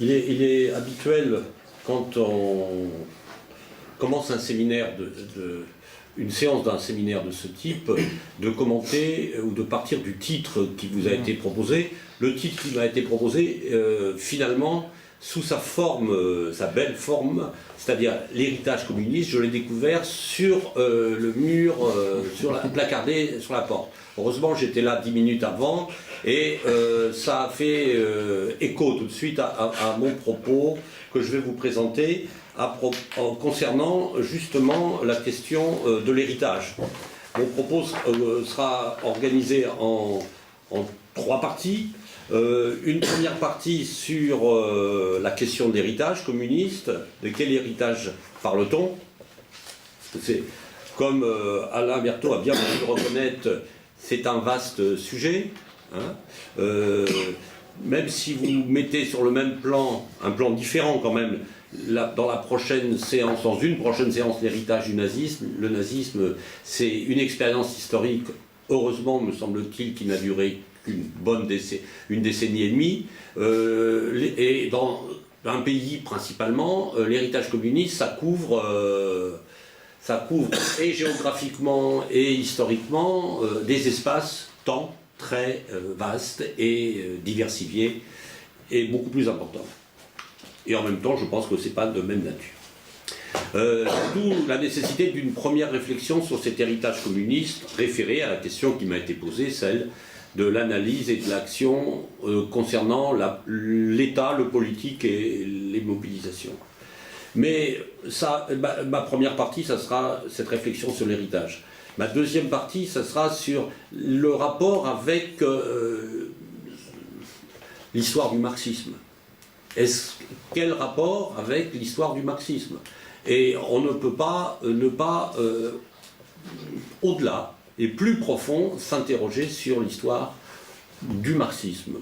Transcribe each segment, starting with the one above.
Il est habituel, quand on commence un séminaire, une séance d'un séminaire de ce type, de commenter ou de partir du titre qui vous a été proposé. Le titre qui m'a été proposé, finalement, sous sa forme, sa belle forme, c'est-à-dire l'héritage communiste, je l'ai découvert sur le mur, placardé sur la porte. Heureusement, j'étais là 10 minutes avant et ça a fait écho tout de suite à mon propos que je vais vous présenter concernant justement la question de l'héritage. Mon propos sera organisé en 3 parties. Une première partie sur la question de l'héritage communiste. De quel héritage parle-t-on? C'est, comme Alain Berthaud a bien voulu le reconnaître, c'est un vaste sujet. Hein. Même si vous mettez sur le même plan, un plan différent quand même, dans la prochaine séance, dans une prochaine séance, l'héritage du nazisme. Le nazisme, c'est une expérience historique, heureusement, me semble-t-il, qui n'a duré une décennie et demie, et dans un pays principalement, l'héritage communiste, ça couvre et géographiquement et historiquement des espaces temps très vastes et diversifiés et beaucoup plus importants. Et en même temps, je pense que ce n'est pas de même nature. D'où la nécessité d'une première réflexion sur cet héritage communiste référé à la question qui m'a été posée, celle de l'analyse et de l'action concernant l'État, le politique et les mobilisations. Mais ça, ma première partie, ça sera cette réflexion sur l'héritage. Ma deuxième partie, ça sera sur le rapport avec l'histoire du marxisme. Quel rapport avec l'histoire du marxisme? Et on ne peut pas au-delà et plus profond, s'interroger sur l'histoire du marxisme.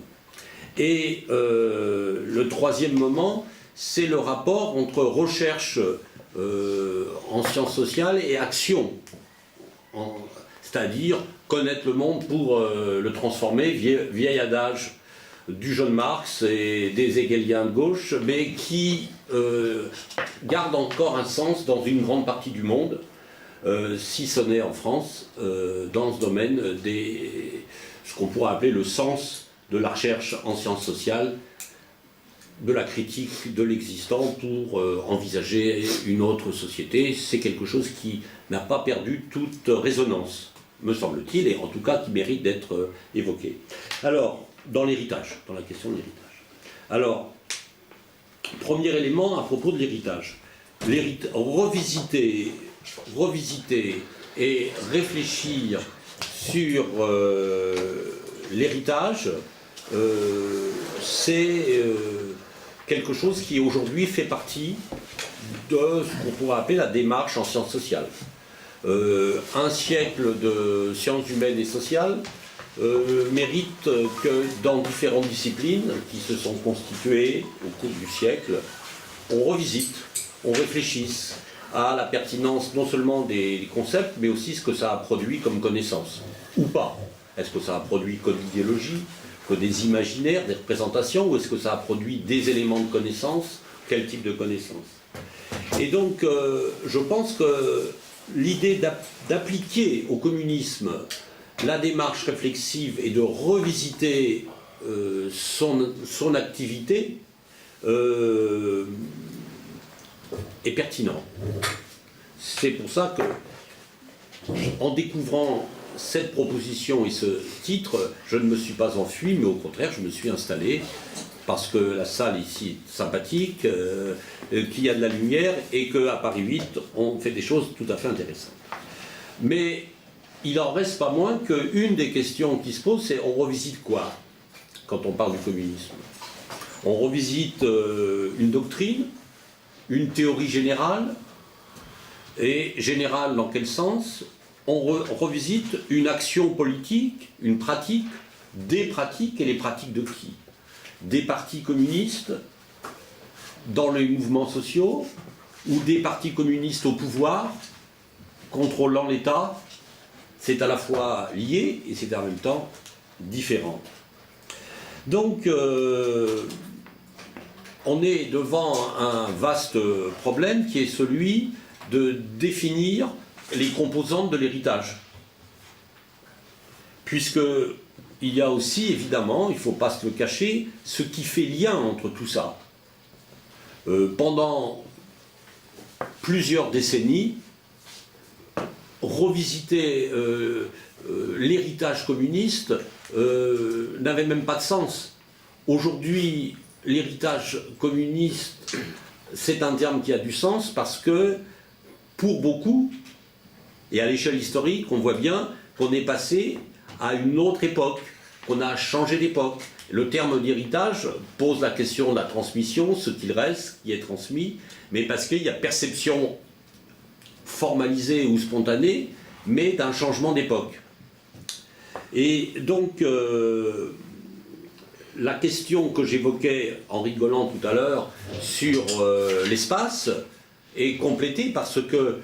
Et le troisième moment, c'est le rapport entre recherche en sciences sociales et action. C'est-à-dire connaître le monde pour le transformer, vieil adage du jeune Marx et des hegeliens de gauche, mais qui garde encore un sens dans une grande partie du monde, si ce n'est en France, dans ce domaine ce qu'on pourrait appeler le sens de la recherche en sciences sociales, de la critique de l'existant pour envisager une autre société. C'est quelque chose qui n'a pas perdu toute résonance, me semble-t-il, et en tout cas qui mérite d'être évoqué. Alors, dans l'héritage, dans la question de l'héritage. Alors, premier élément à propos de l'héritage. Revisiter et réfléchir sur l'héritage, c'est quelque chose qui aujourd'hui fait partie de ce qu'on pourrait appeler la démarche en sciences sociales. Un siècle de sciences humaines et sociales mérite que dans différentes disciplines qui se sont constituées au cours du siècle, on revisite, on réfléchisse à la pertinence non seulement des concepts, mais aussi ce que ça a produit comme connaissance, ou pas. Est-ce que ça a produit que l'idéologie, que des imaginaires, des représentations, ou est-ce que ça a produit des éléments de connaissance? Quel type de connaissance? Et donc, je pense que l'idée d'appliquer au communisme la démarche réflexive et de revisiter son activité est pertinent. C'est pour ça que, en découvrant cette proposition et ce titre, je ne me suis pas enfui, mais au contraire, je me suis installé, parce que la salle ici est sympathique, qu'il y a de la lumière, et qu'à Paris 8, on fait des choses tout à fait intéressantes. Mais il en reste pas moins qu'une des questions qui se pose, c'est on revisite quoi quand on parle du communisme? On revisite une doctrine, une théorie générale, et générale dans quel sens? On revisite une action politique, une pratique, des pratiques, et les pratiques de qui? Des partis communistes dans les mouvements sociaux, ou des partis communistes au pouvoir, contrôlant l'État. C'est à la fois lié et c'est en même temps différent. Donc, on est devant un vaste problème qui est celui de définir les composantes de l'héritage. Puisqu'il y a aussi, évidemment, il ne faut pas se le cacher, ce qui fait lien entre tout ça. Pendant plusieurs décennies, revisiter l'héritage communiste n'avait même pas de sens. Aujourd'hui, l'héritage communiste, c'est un terme qui a du sens parce que, pour beaucoup, et à l'échelle historique, on voit bien qu'on est passé à une autre époque, qu'on a changé d'époque. Le terme d'héritage pose la question de la transmission, ce qu'il reste, ce qui est transmis, mais parce qu'il y a perception formalisée ou spontanée, mais d'un changement d'époque. Et donc, la question que j'évoquais en rigolant tout à l'heure sur l'espace est complétée parce que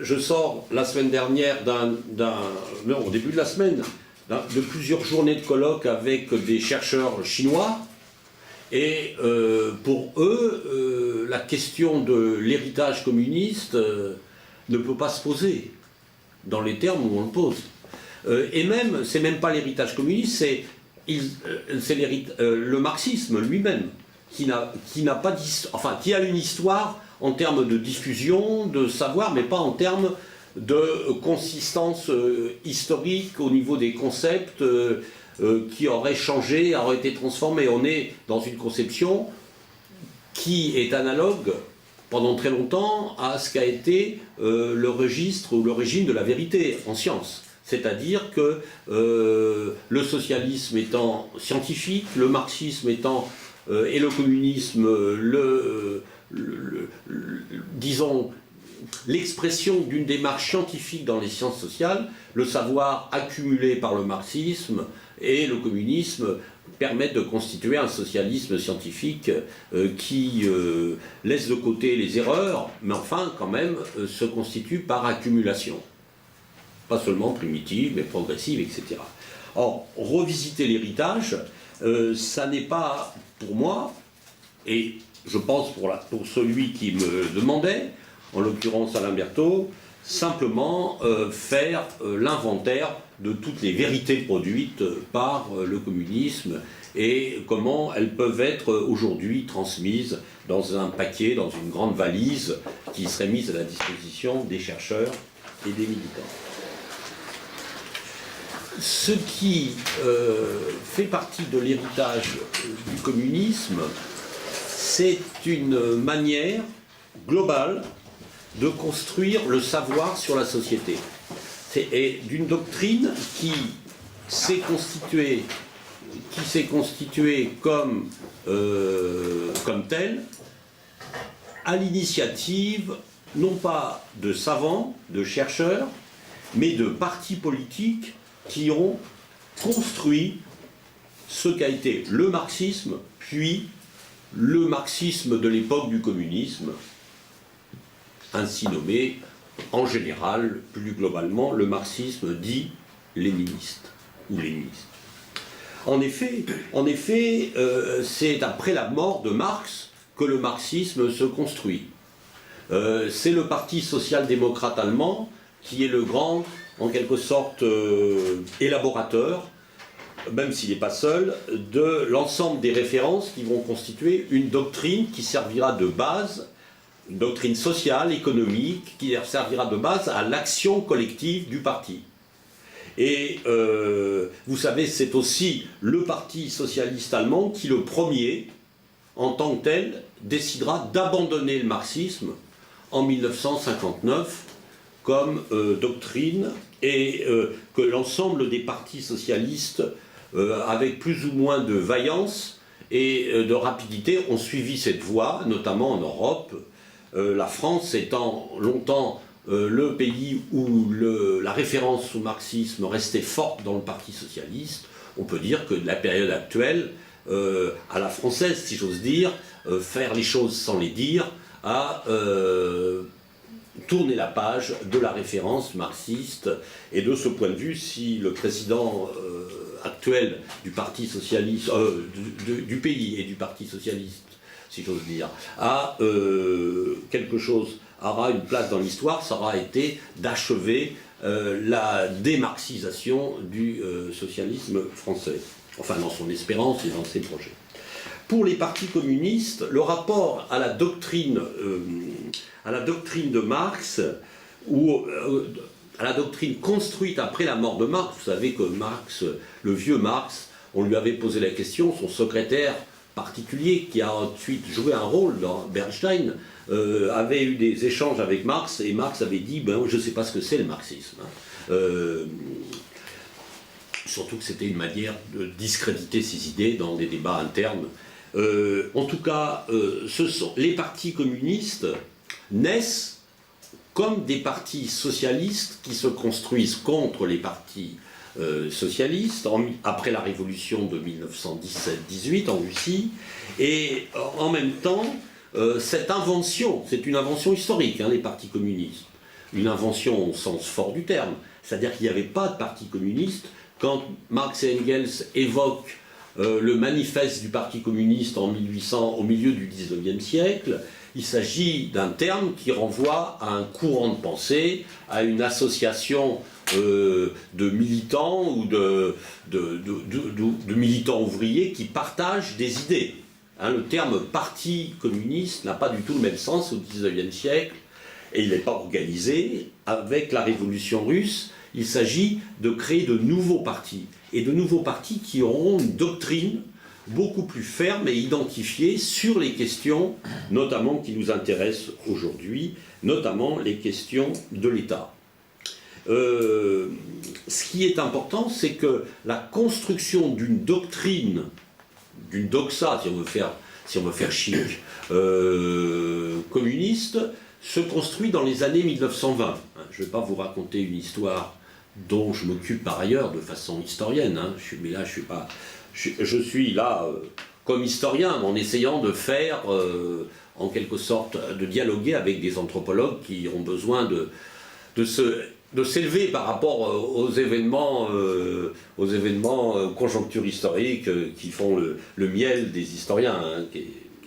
je sors la semaine dernière au début de la semaine, de plusieurs journées de colloques avec des chercheurs chinois. Et pour eux, la question de l'héritage communiste ne peut pas se poser dans les termes où on le pose. Et même, c'est même pas l'héritage communiste, c'est le marxisme lui-même, qui n'a pas d'histoire, enfin, qui a une histoire en termes de diffusion, de savoir, mais pas en termes de consistance historique au niveau des concepts qui auraient changé, auraient été transformés. On est dans une conception qui est analogue pendant très longtemps à ce qu'a été le registre ou le régime de la vérité en sciences. C'est-à-dire que le socialisme étant scientifique, le marxisme étant et le communisme, disons, l'expression d'une démarche scientifique dans les sciences sociales, le savoir accumulé par le marxisme et le communisme permettent de constituer un socialisme scientifique qui laisse de côté les erreurs, mais enfin quand même se constitue par accumulation. Pas seulement primitive, mais progressive, etc. Or, revisiter l'héritage, ça n'est pas pour moi, et je pense pour celui qui me demandait, en l'occurrence Alain Berthaud, simplement faire l'inventaire de toutes les vérités produites par le communisme et comment elles peuvent être aujourd'hui transmises dans un paquet, dans une grande valise qui serait mise à la disposition des chercheurs et des militants. Ce qui fait partie de l'héritage du communisme, c'est une manière globale de construire le savoir sur la société. Et d'une doctrine qui s'est constituée comme telle, à l'initiative non pas de savants, de chercheurs, mais de partis politiques qui ont construit ce qu'a été le marxisme, puis le marxisme de l'époque du communisme, ainsi nommé en général, plus globalement, le marxisme dit léniniste ou léniniste. En effet, c'est après la mort de Marx que le marxisme se construit. C'est le Parti social-démocrate allemand qui est le grand, en quelque sorte, élaborateur, même s'il n'est pas seul, de l'ensemble des références qui vont constituer une doctrine qui servira de base, une doctrine sociale, économique, qui servira de base à l'action collective du parti. Et vous savez, c'est aussi le Parti socialiste allemand qui, le premier, en tant que tel, décidera d'abandonner le marxisme en 1959 comme doctrine, et que l'ensemble des partis socialistes, avec plus ou moins de vaillance et de rapidité, ont suivi cette voie, notamment en Europe, la France étant longtemps le pays où la référence au marxisme restait forte dans le Parti socialiste. On peut dire que de la période actuelle, à la française, si j'ose dire, faire les choses sans les dire, à tourner la page de la référence marxiste. Et de ce point de vue, si le président actuel du Parti socialiste, du pays et du Parti socialiste si j'ose dire, a quelque chose, aura une place dans l'histoire, ça aura été d'achever la démarxisation du socialisme français, enfin dans son espérance et dans ses projets. Pour les partis communistes, le rapport à la doctrine de Marx, ou à la doctrine construite après la mort de Marx, vous savez que Marx, le vieux Marx, on lui avait posé la question, son secrétaire particulier, qui a ensuite joué un rôle dans Bernstein, avait eu des échanges avec Marx, et Marx avait dit ben, je ne sais pas ce que c'est le marxisme. Surtout que c'était une manière de discréditer ses idées dans des débats internes. En tout cas, les partis communistes naissent comme des partis socialistes qui se construisent contre les partis socialistes après la révolution de 1917-18 en Russie, et en même temps, cette invention, c'est une invention historique, hein, les partis communistes, une invention au sens fort du terme, c'est-à-dire qu'il n'y avait pas de parti communiste. Quand Marx et Engels évoquent le manifeste du Parti communiste en 1800, au milieu du XIXe siècle, il s'agit d'un terme qui renvoie à un courant de pensée, à une association de militants ou de militants ouvriers qui partagent des idées. Hein, le terme parti communiste n'a pas du tout le même sens au XIXe siècle, et il n'est pas organisé. Avec la révolution russe, il s'agit de créer de nouveaux partis, et de nouveaux partis qui auront une doctrine beaucoup plus ferme et identifiée sur les questions, notamment qui nous intéressent aujourd'hui, notamment les questions de l'État. Ce qui est important, c'est que la construction d'une doctrine, d'une doxa, si on veut faire chic, communiste, se construit dans les années 1920. Je ne vais pas vous raconter une histoire dont je m'occupe par ailleurs de façon historienne, hein. Mais là, je suis là comme historien, en essayant de faire, en quelque sorte, de dialoguer avec des anthropologues qui ont besoin de s'élever par rapport aux événements conjoncture historique qui font le miel des historiens, hein,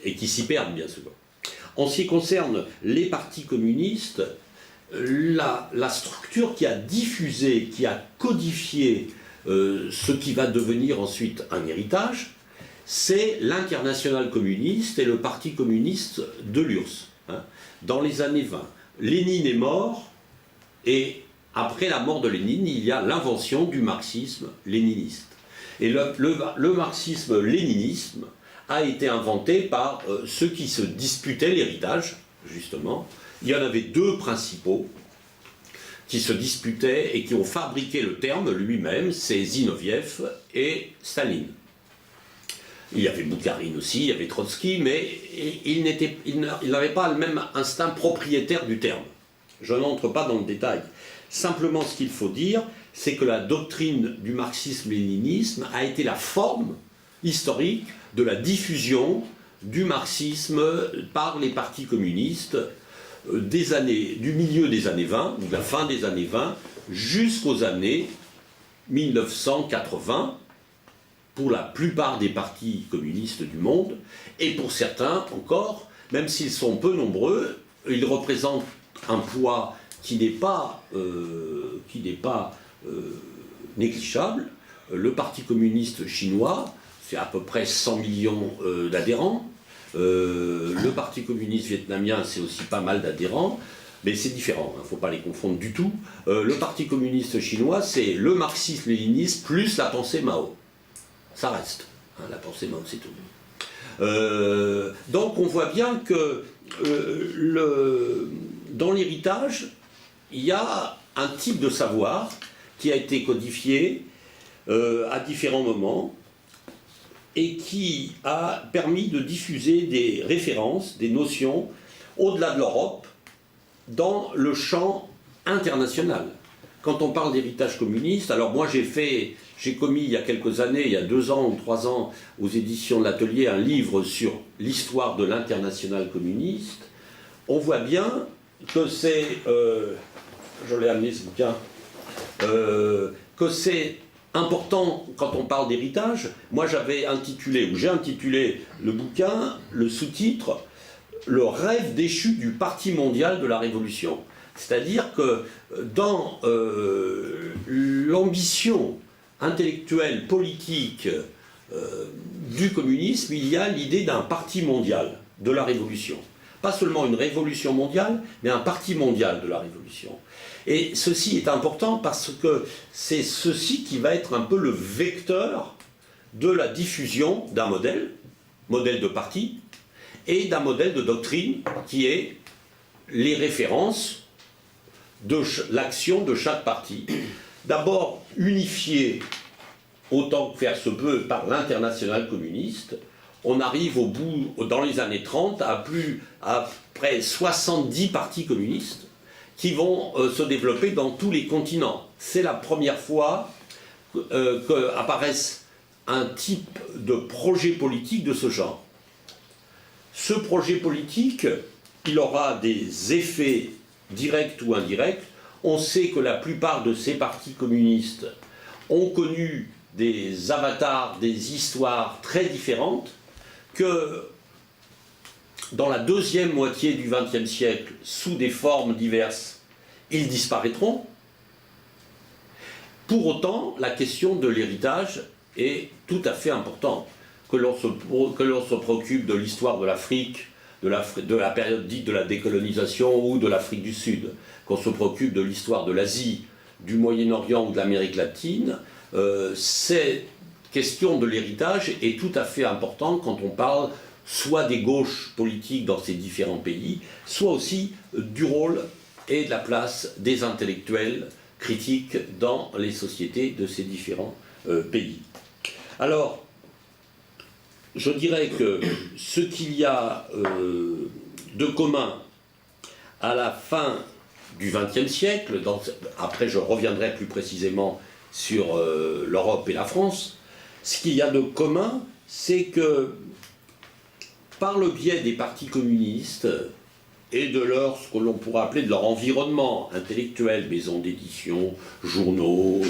et qui s'y perdent bien souvent. En ce qui concerne les partis communistes, la structure qui a diffusé, qui a codifié ce qui va devenir ensuite un héritage, c'est l'Internationale communiste et le Parti communiste de l'URSS. Hein. Dans les années 20, Lénine est mort, et après la mort de Lénine, il y a l'invention du marxisme léniniste. Et le marxisme-léninisme a été inventé par ceux qui se disputaient l'héritage, justement. Il y en avait deux principaux qui se disputaient et qui ont fabriqué le terme lui-même, c'est Zinoviev et Staline. Il y avait Boukharine aussi, il y avait Trotsky, mais il n'avait pas le même instinct propriétaire du terme. Je n'entre pas dans le détail. Simplement, ce qu'il faut dire, c'est que la doctrine du marxisme-léninisme a été la forme historique de la diffusion du marxisme par les partis communistes du milieu des années 20, ou de la fin des années 20, jusqu'aux années 1980, pour la plupart des partis communistes du monde, et pour certains encore, même s'ils sont peu nombreux, ils représentent un poids qui n'est pas négligeable. Le Parti communiste chinois, c'est à peu près 100 millions d'adhérents. Le Parti communiste vietnamien, c'est aussi pas mal d'adhérents, mais c'est différent, il ne faut pas les confondre du tout. Le Parti communiste chinois, c'est le marxisme-léninisme plus la pensée Mao. Ça reste, hein, la pensée Mao, c'est tout. Donc on voit bien que dans l'héritage, il y a un type de savoir qui a été codifié à différents moments, et qui a permis de diffuser des références, des notions, au-delà de l'Europe, dans le champ international. Quand on parle d'héritage communiste, alors moi j'ai commis il y a quelques années, il y a 2 ans ou 3 ans, aux éditions de l'Atelier, un livre sur l'histoire de l'international communiste. On voit bien que c'est, je l'ai amené ce bouquin, que c'est important quand on parle d'héritage. Moi j'avais intitulé, ou j'ai intitulé le bouquin, le sous-titre « Le rêve déchu du Parti mondial de la Révolution ». C'est-à-dire que dans l'ambition intellectuelle, politique du communisme, il y a l'idée d'un parti mondial de la Révolution. Pas seulement une révolution mondiale, mais un parti mondial de la Révolution. Et ceci est important parce que c'est ceci qui va être un peu le vecteur de la diffusion d'un modèle de parti, et d'un modèle de doctrine qui est les références de l'action de chaque parti. D'abord unifié autant que faire se peut par l'internationale communiste. On arrive au bout, dans les années 30, à près 70 partis communistes qui vont se développer dans tous les continents. C'est la première fois qu'apparaisse un type de projet politique de ce genre. Ce projet politique, il aura des effets directs ou indirects. On sait que la plupart de ces partis communistes ont connu des avatars, des histoires très différentes, que dans la deuxième moitié du XXe siècle, sous des formes diverses, ils disparaîtront. Pour autant, la question de l'héritage est tout à fait importante. Que l'on se préoccupe de l'histoire de l'Afrique, de la période dite de la décolonisation ou de l'Afrique du Sud, qu'on se préoccupe de l'histoire de l'Asie, du Moyen-Orient ou de l'Amérique latine, cette question de l'héritage est tout à fait importante quand on parle soit des gauches politiques dans ces différents pays, soit aussi du rôle et de la place des intellectuels critiques dans les sociétés de ces différents pays. Alors, je dirais que ce qu'il y a de commun à la fin du XXe siècle, après je reviendrai plus précisément sur l'Europe et la France, ce qu'il y a de commun, c'est que par le biais des partis communistes et de ce que l'on pourrait appeler de leur environnement intellectuel, maisons d'édition, journaux,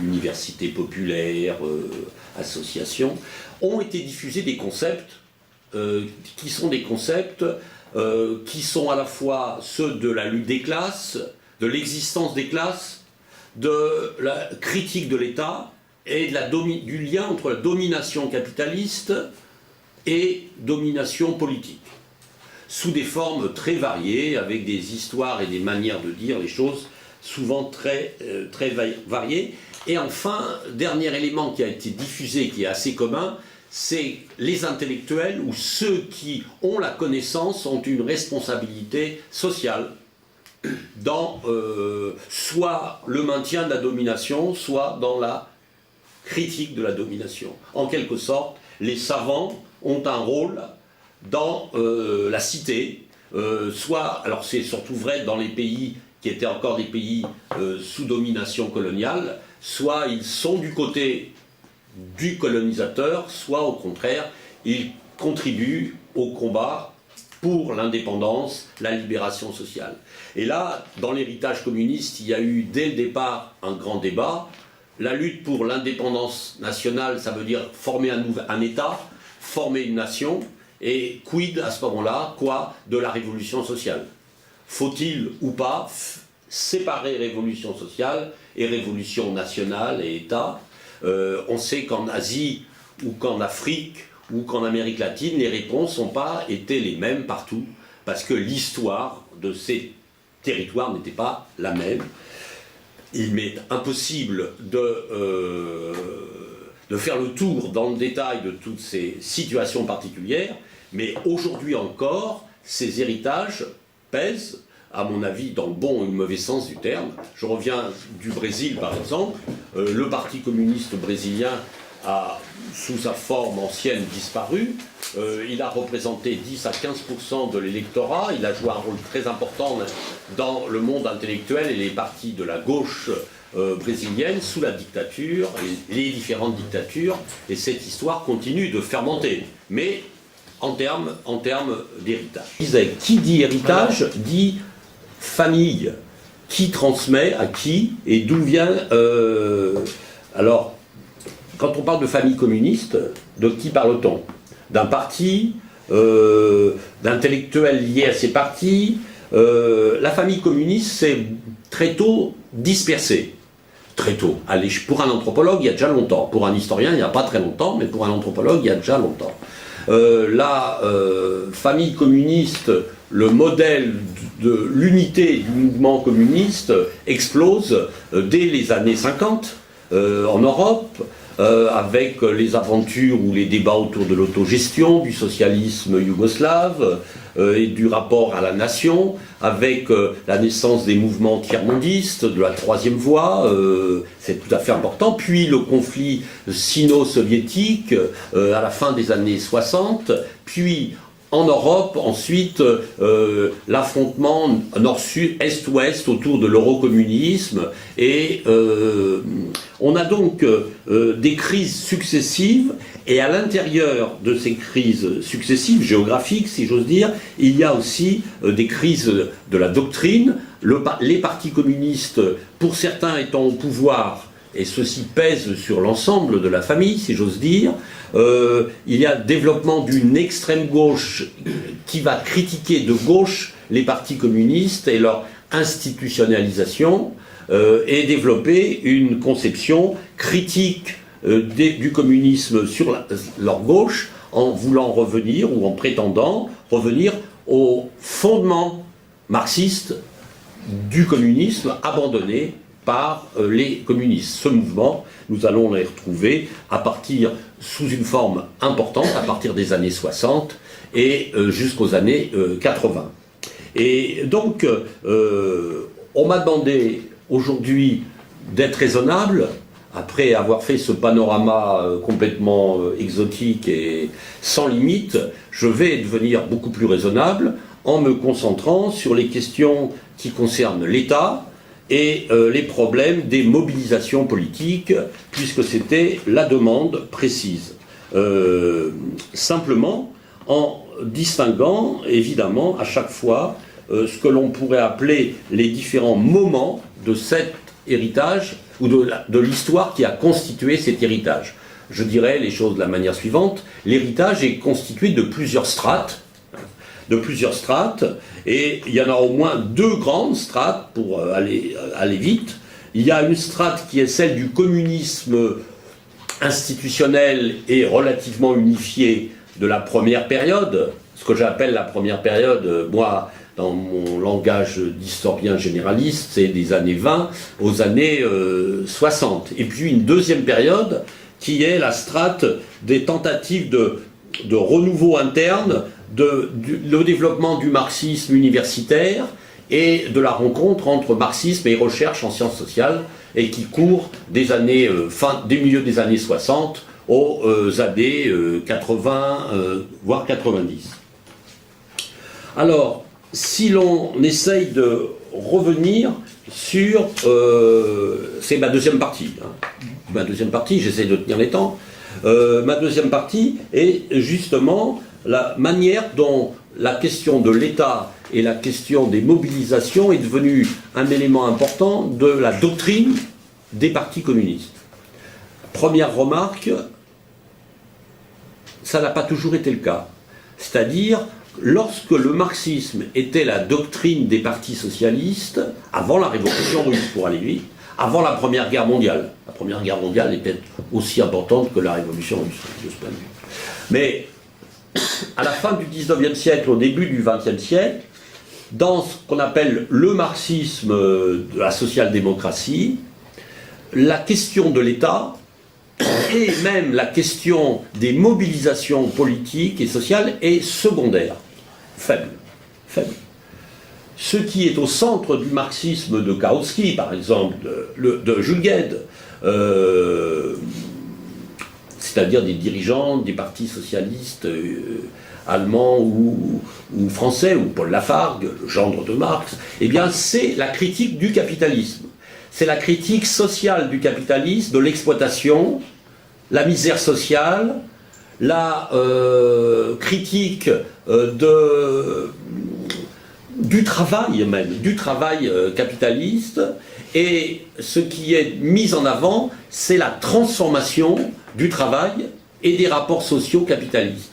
universités populaires, associations, ont été diffusés des concepts qui sont des concepts qui sont à la fois ceux de la lutte des classes, de l'existence des classes, de la critique de l'État et du lien entre la domination capitaliste et domination politique, sous des formes très variées, avec des histoires et des manières de dire les choses souvent très variées. Et enfin, dernier élément qui a été diffusé, qui est assez commun, c'est les intellectuels ou ceux qui ont la connaissance ont une responsabilité sociale dans soit le maintien de la domination, soit dans la critique de la domination. En quelque sorte, les savants ont un rôle dans la cité, alors c'est surtout vrai dans les pays qui étaient encore des pays sous domination coloniale, soit ils sont du côté du colonisateur, soit au contraire, ils contribuent au combat pour l'indépendance, la libération sociale. Et là, dans l'héritage communiste, il y a eu dès le départ un grand débat. La lutte pour l'indépendance nationale, ça veut dire former un État, former une nation, et quid à ce moment-là, quoi, de la révolution sociale? Faut-il ou pas séparer révolution sociale et révolution nationale et État? On sait qu'en Asie ou qu'en Afrique ou qu'en Amérique latine, les réponses n'ont pas été les mêmes partout, parce que l'histoire de ces territoires n'était pas la même. Il m'est impossible de faire le tour dans le détail de toutes ces situations particulières, mais aujourd'hui encore, ces héritages pèsent, à mon avis, dans le bon et le mauvais sens du terme. Je reviens du Brésil, par exemple. Le Parti communiste brésilien a, sous sa forme ancienne, disparu. Il a représenté 10 à 15% de l'électorat. Il a joué un rôle très important dans le monde intellectuel et les partis de la gauche brésilienne sous la dictature, les différentes dictatures. Et cette histoire continue de fermenter. Mais en termes d'héritage. Qui dit héritage dit famille. Qui transmet à qui et d'où vient Alors, quand on parle de famille communiste, de qui parle-t-on? D'un parti, d'intellectuels liés à ces partis. La famille communiste s'est très tôt dispersée. Très tôt. Allez, pour un anthropologue, il y a déjà longtemps. Pour un historien, il n'y a pas très longtemps, mais pour un anthropologue, il y a déjà longtemps. La famille communiste, le modèle de l'unité du mouvement communiste explose dès les années 50 en Europe, avec les aventures ou les débats autour de l'autogestion, du socialisme yougoslave et du rapport à la nation, avec la naissance des mouvements tiers-mondistes, de la troisième voie, c'est tout à fait important, puis le conflit sino-soviétique à la fin des années 60, puis en Europe, ensuite, l'affrontement nord-sud, est-ouest autour de l'eurocommunisme. Et on a donc des crises successives. Et à l'intérieur de ces crises successives, géographiques, si j'ose dire, il y a aussi des crises de la doctrine. Les partis communistes, pour certains étant au pouvoir, et ceci pèse sur l'ensemble de la famille, si j'ose dire. Il y a le développement d'une extrême gauche qui va critiquer de gauche les partis communistes et leur institutionnalisation et développer une conception critique du communisme sur leur gauche en voulant revenir ou en prétendant revenir aux fondements marxistes du communisme abandonné par les communistes. Ce mouvement, nous allons les retrouver à partir, sous une forme importante, à partir des années 60 et jusqu'aux années 80. Et donc, on m'a demandé aujourd'hui d'être raisonnable, après avoir fait ce panorama complètement exotique et sans limite. Je vais devenir beaucoup plus raisonnable en me concentrant sur les questions qui concernent l'État, et les problèmes des mobilisations politiques, puisque c'était la demande précise. Simplement, en distinguant, évidemment, à chaque fois, ce que l'on pourrait appeler les différents moments de cet héritage, ou de l'histoire qui a constitué cet héritage. Je dirais les choses de la manière suivante. L'héritage est constitué de plusieurs strates, et il y en a au moins deux grandes strates pour aller vite. Il y a une strate qui est celle du communisme institutionnel et relativement unifié de la première période, ce que j'appelle la première période, moi, dans mon langage d'historien généraliste, c'est des années 20 aux années 60. Et puis une deuxième période qui est la strate des tentatives de renouveau interne, le développement du marxisme universitaire et de la rencontre entre marxisme et recherche en sciences sociales, et qui court des milieux des années 60 aux années 80, voire 90. Alors, si l'on essaye de revenir sur... c'est ma deuxième partie. Ma deuxième partie, j'essaie de tenir les temps. Ma deuxième partie est justement la manière dont la question de l'État et la question des mobilisations est devenue un élément important de la doctrine des partis communistes. Première remarque, ça n'a pas toujours été le cas. C'est-à-dire, lorsque le marxisme était la doctrine des partis socialistes, avant la Révolution russe, pour aller vite, avant la Première Guerre mondiale. La Première Guerre mondiale était aussi importante que la Révolution russe, de ce point de vue. Mais à la fin du XIXe siècle, au début du XXe siècle, dans ce qu'on appelle le marxisme de la social-démocratie, la question de l'État et même la question des mobilisations politiques et sociales est secondaire, faible. Ce qui est au centre du marxisme de Kautsky, par exemple, de Jules Guesde, c'est-à-dire des dirigeants des partis socialistes allemands ou français, ou Paul Lafargue, le gendre de Marx, eh bien c'est la critique du capitalisme. C'est la critique sociale du capitalisme, de l'exploitation, la misère sociale, la critique du travail même, du travail capitaliste, Et ce qui est mis en avant, c'est la transformation du travail et des rapports sociaux capitalistes.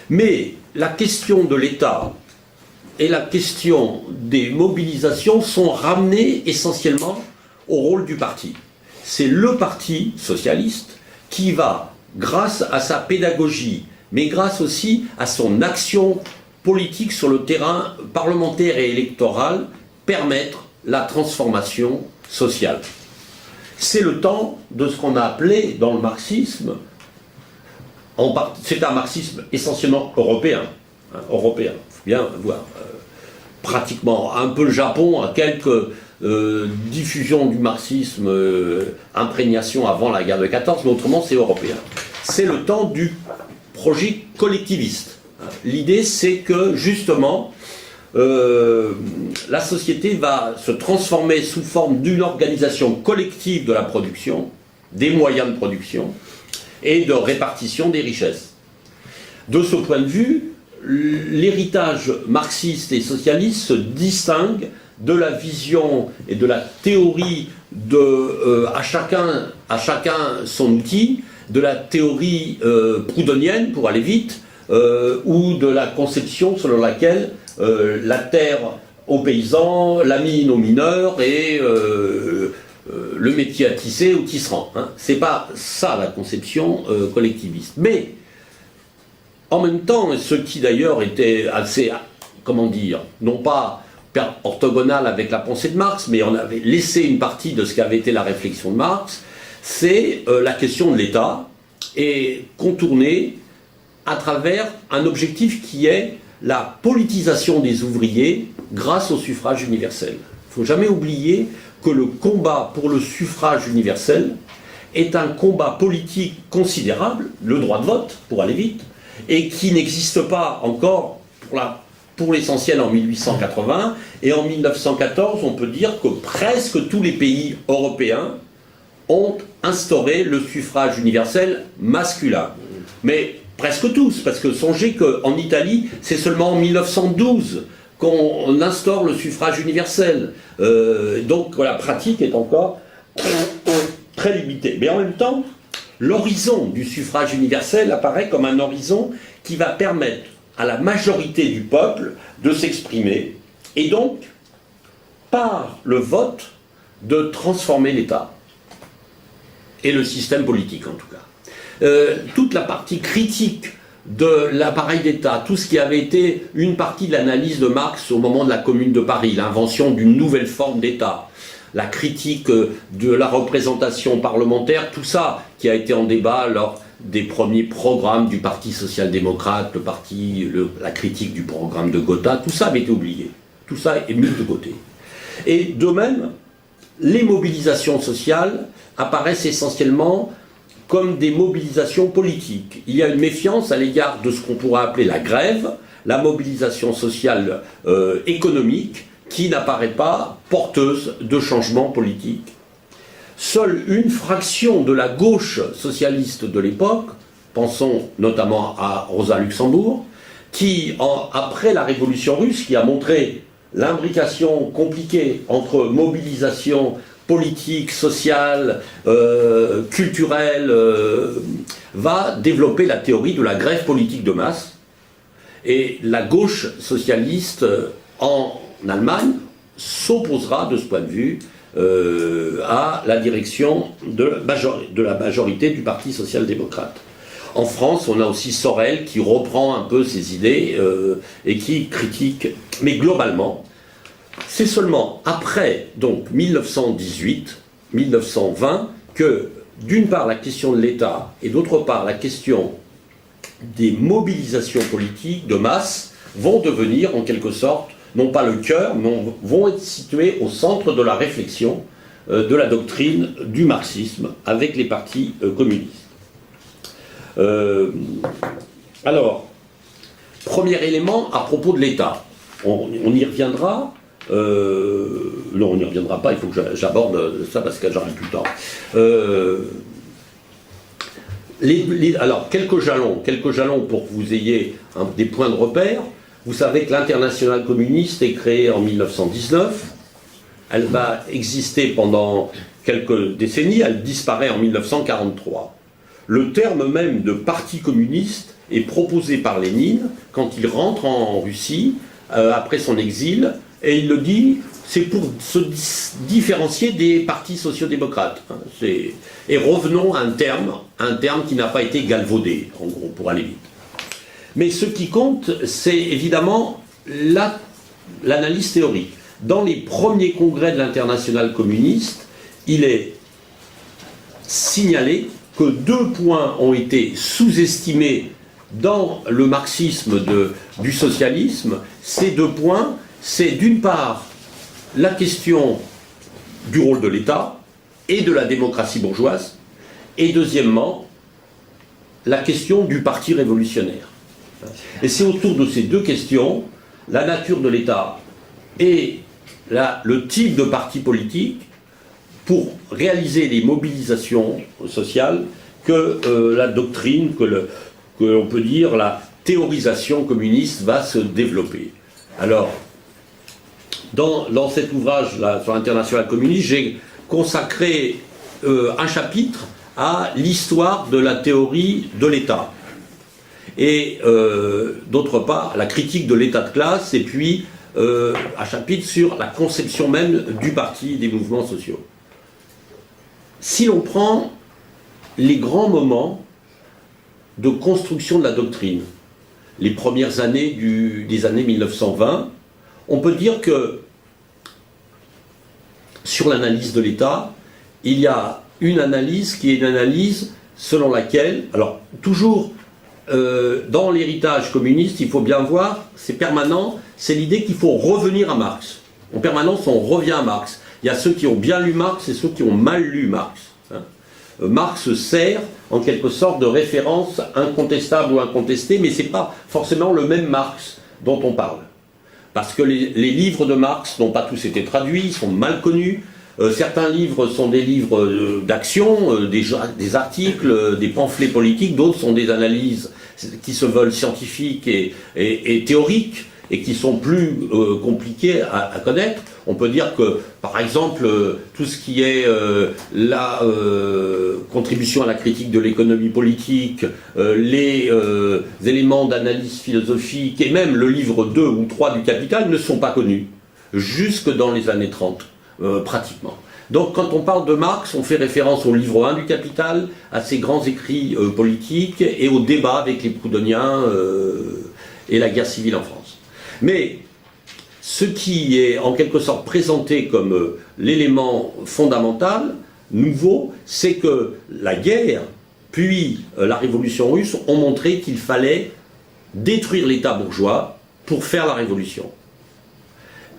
Mais la question de l'État et la question des mobilisations sont ramenées essentiellement au rôle du parti. C'est le parti socialiste qui va, grâce à sa pédagogie, mais grâce aussi à son action politique sur le terrain parlementaire et électoral, permettre la transformation sociale. C'est le temps de ce qu'on a appelé dans le marxisme, c'est un marxisme essentiellement européen, européen, il faut bien voir, pratiquement un peu le Japon, à quelques diffusions du marxisme, imprégnation avant la guerre de 14, mais autrement c'est européen. C'est le temps du projet collectiviste. L'idée c'est que justement la société va se transformer sous forme d'une organisation collective de la production, des moyens de production et de répartition des richesses. De ce point de vue, l'héritage marxiste et socialiste se distingue de la vision et de la théorie de à chacun son outil, de la théorie proudhonienne, pour aller vite, ou de la conception selon laquelle la terre aux paysans, la mine aux mineurs et le métier à tisser aux tisserands. Hein. C'est pas ça la conception collectiviste. Mais en même temps, ce qui d'ailleurs était assez, comment dire, non pas orthogonal avec la pensée de Marx, mais on avait laissé une partie de ce qu'avait été la réflexion de Marx, c'est la question de l'État et contournée à travers un objectif qui est la politisation des ouvriers grâce au suffrage universel. Il ne faut jamais oublier que le combat pour le suffrage universel est un combat politique considérable, le droit de vote, pour aller vite, et qui n'existe pas encore pour l'essentiel en 1880, et en 1914, on peut dire que presque tous les pays européens ont instauré le suffrage universel masculin. Mais presque tous, parce que songez qu'en Italie, c'est seulement en 1912 qu'on instaure le suffrage universel. Donc la pratique est encore très limitée. Mais en même temps, l'horizon du suffrage universel apparaît comme un horizon qui va permettre à la majorité du peuple de s'exprimer, et donc, par le vote, de transformer l'État, et le système politique en tout cas. Toute la partie critique de l'appareil d'État, tout ce qui avait été une partie de l'analyse de Marx au moment de la Commune de Paris, l'invention d'une nouvelle forme d'État, la critique de la représentation parlementaire, tout ça qui a été en débat lors des premiers programmes du Parti social-démocrate, la critique du programme de Gotha, tout ça avait été oublié. Tout ça est mis de côté. Et de même, les mobilisations sociales apparaissent essentiellement comme des mobilisations politiques. Il y a une méfiance à l'égard de ce qu'on pourrait appeler la grève, la mobilisation sociale économique, qui n'apparaît pas porteuse de changements politiques. Seule une fraction de la gauche socialiste de l'époque, pensons notamment à Rosa Luxembourg, qui, après la Révolution russe, qui a montré l'imbrication compliquée entre mobilisation politique, sociale, culturelle, va développer la théorie de la grève politique de masse. Et la gauche socialiste en Allemagne s'opposera de ce point de vue à la direction de la majorité du Parti social-démocrate. En France, on a aussi Sorel qui reprend un peu ces idées et qui critique, mais globalement, c'est seulement après donc 1918, 1920 que d'une part la question de l'État et d'autre part la question des mobilisations politiques de masse vont devenir en quelque sorte non pas le cœur, mais vont être situés au centre de la réflexion de la doctrine du marxisme avec les partis communistes. Alors, premier élément à propos de l'État. On y reviendra. Non, on n'y reviendra pas, il faut que j'aborde ça parce que j'aurai plus le temps. Alors, quelques jalons pour que vous ayez des points de repère. Vous savez que l'Internationale communiste est créée en 1919. elle va exister pendant quelques décennies, elle disparaît en 1943. Le terme même de parti communiste est proposé par Lénine quand il rentre en Russie, après son exil, et il le dit, c'est pour se différencier des partis sociodémocrates. Et revenons à un terme qui n'a pas été galvaudé, en gros, pour aller vite. Mais ce qui compte, c'est évidemment l'analyse théorique. Dans les premiers congrès de l'Internationale communiste, il est signalé que 2 points ont été sous-estimés dans le marxisme du socialisme. Ces 2 points, c'est d'une part la question du rôle de l'État et de la démocratie bourgeoise, et deuxièmement, la question du parti révolutionnaire. Et c'est autour de ces 2 questions, la nature de l'État et le type de parti politique, pour réaliser les mobilisations sociales, que la doctrine, que l'on peut dire la théorisation communiste va se développer. Alors, dans cet ouvrage là, sur l'Internationale communiste, j'ai consacré un chapitre à l'histoire de la théorie de l'État. Et d'autre part, la critique de l'état de classe, et puis un chapitre sur la conception même du parti et des mouvements sociaux. Si l'on prend les grands moments de construction de la doctrine, les premières années des années 1920, on peut dire que sur l'analyse de l'État, il y a une analyse qui est une analyse selon laquelle, alors toujours dans l'héritage communiste, il faut bien voir, c'est permanent, c'est l'idée qu'il faut revenir à Marx. En permanence, on revient à Marx. Il y a ceux qui ont bien lu Marx et ceux qui ont mal lu Marx. Marx sert en quelque sorte de référence incontestable ou incontestée, mais ce n'est pas forcément le même Marx dont on parle. Parce que les livres de Marx n'ont pas tous été traduits, sont mal connus. Certains livres sont des livres d'action, des articles, des pamphlets politiques, d'autres sont des analyses qui se veulent scientifiques et théoriques, et qui sont plus compliquées à connaître. On peut dire que, par exemple, tout ce qui est la contribution à la critique de l'économie politique, les éléments d'analyse philosophique, et même le livre 2 ou 3 du Capital ne sont pas connus, jusque dans les années 30, pratiquement. Donc quand on parle de Marx, on fait référence au livre 1 du Capital, à ses grands écrits politiques, et au débat avec les Proudhoniens et la guerre civile en France. Mais ce qui est en quelque sorte présenté comme l'élément fondamental, nouveau, c'est que la guerre, puis la révolution russe ont montré qu'il fallait détruire l'État bourgeois pour faire la révolution.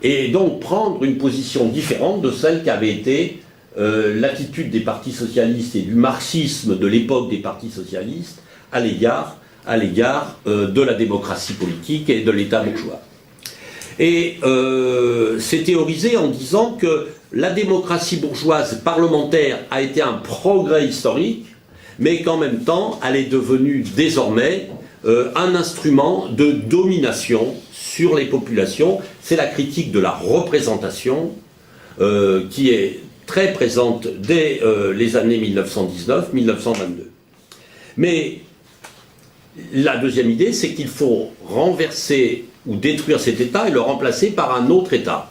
Et donc prendre une position différente de celle qu'avait été l'attitude des partis socialistes et du marxisme de l'époque des partis socialistes à l'égard de la démocratie politique et de l'État bourgeois. Et c'est théorisé en disant que la démocratie bourgeoise parlementaire a été un progrès historique, mais qu'en même temps, elle est devenue désormais un instrument de domination sur les populations. C'est la critique de la représentation qui est très présente dès les années 1919-1922. Mais la deuxième idée, c'est qu'il faut renverser ou détruire cet État et le remplacer par un autre État.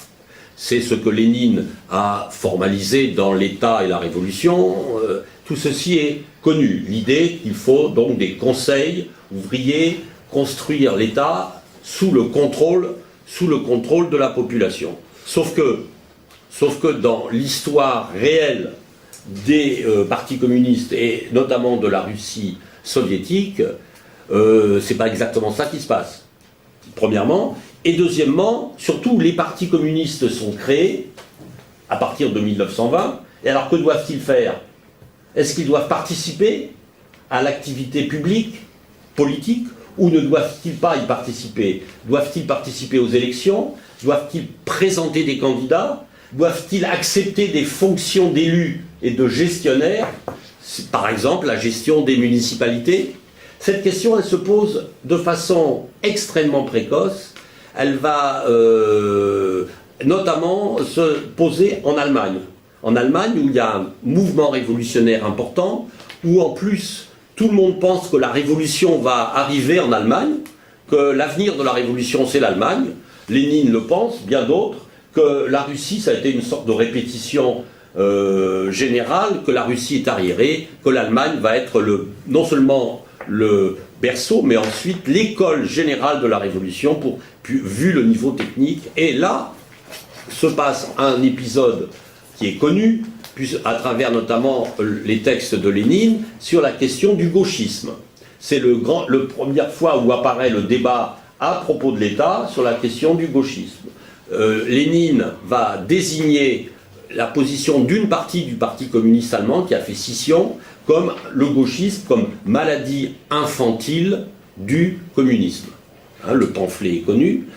C'est ce que Lénine a formalisé dans l'État et la Révolution. Tout ceci est connu. L'idée qu'il faut donc des conseils ouvriers, construire l'État sous le contrôle de la population. Sauf que dans l'histoire réelle des partis communistes et notamment de la Russie soviétique, c'est pas exactement ça qui se passe. Premièrement, et deuxièmement, surtout les partis communistes sont créés à partir de 1920, et alors que doivent-ils faire? Est-ce qu'ils doivent participer à l'activité publique, politique, ou ne doivent-ils pas y participer? Doivent-ils participer aux élections? Doivent-ils présenter des candidats? Doivent-ils accepter des fonctions d'élus et de gestionnaires, par exemple la gestion des municipalités? Cette question, elle se pose de façon extrêmement précoce. Elle va notamment se poser en Allemagne. En Allemagne, où il y a un mouvement révolutionnaire important, où en plus tout le monde pense que la révolution va arriver en Allemagne, que l'avenir de la révolution c'est l'Allemagne, Lénine le pense, bien d'autres, que la Russie ça a été une sorte de répétition générale, que la Russie est arriérée, que l'Allemagne va être non seulement le berceau, mais ensuite l'école générale de la révolution, vu le niveau technique. Et là se passe un épisode qui est connu, à travers notamment les textes de Lénine, sur la question du gauchisme. C'est la première fois où apparaît le débat à propos de l'État sur la question du gauchisme. Lénine va désigner la position d'une partie du Parti communiste allemand qui a fait scission comme le gauchisme, comme maladie infantile du communisme. Hein, le pamphlet est connu.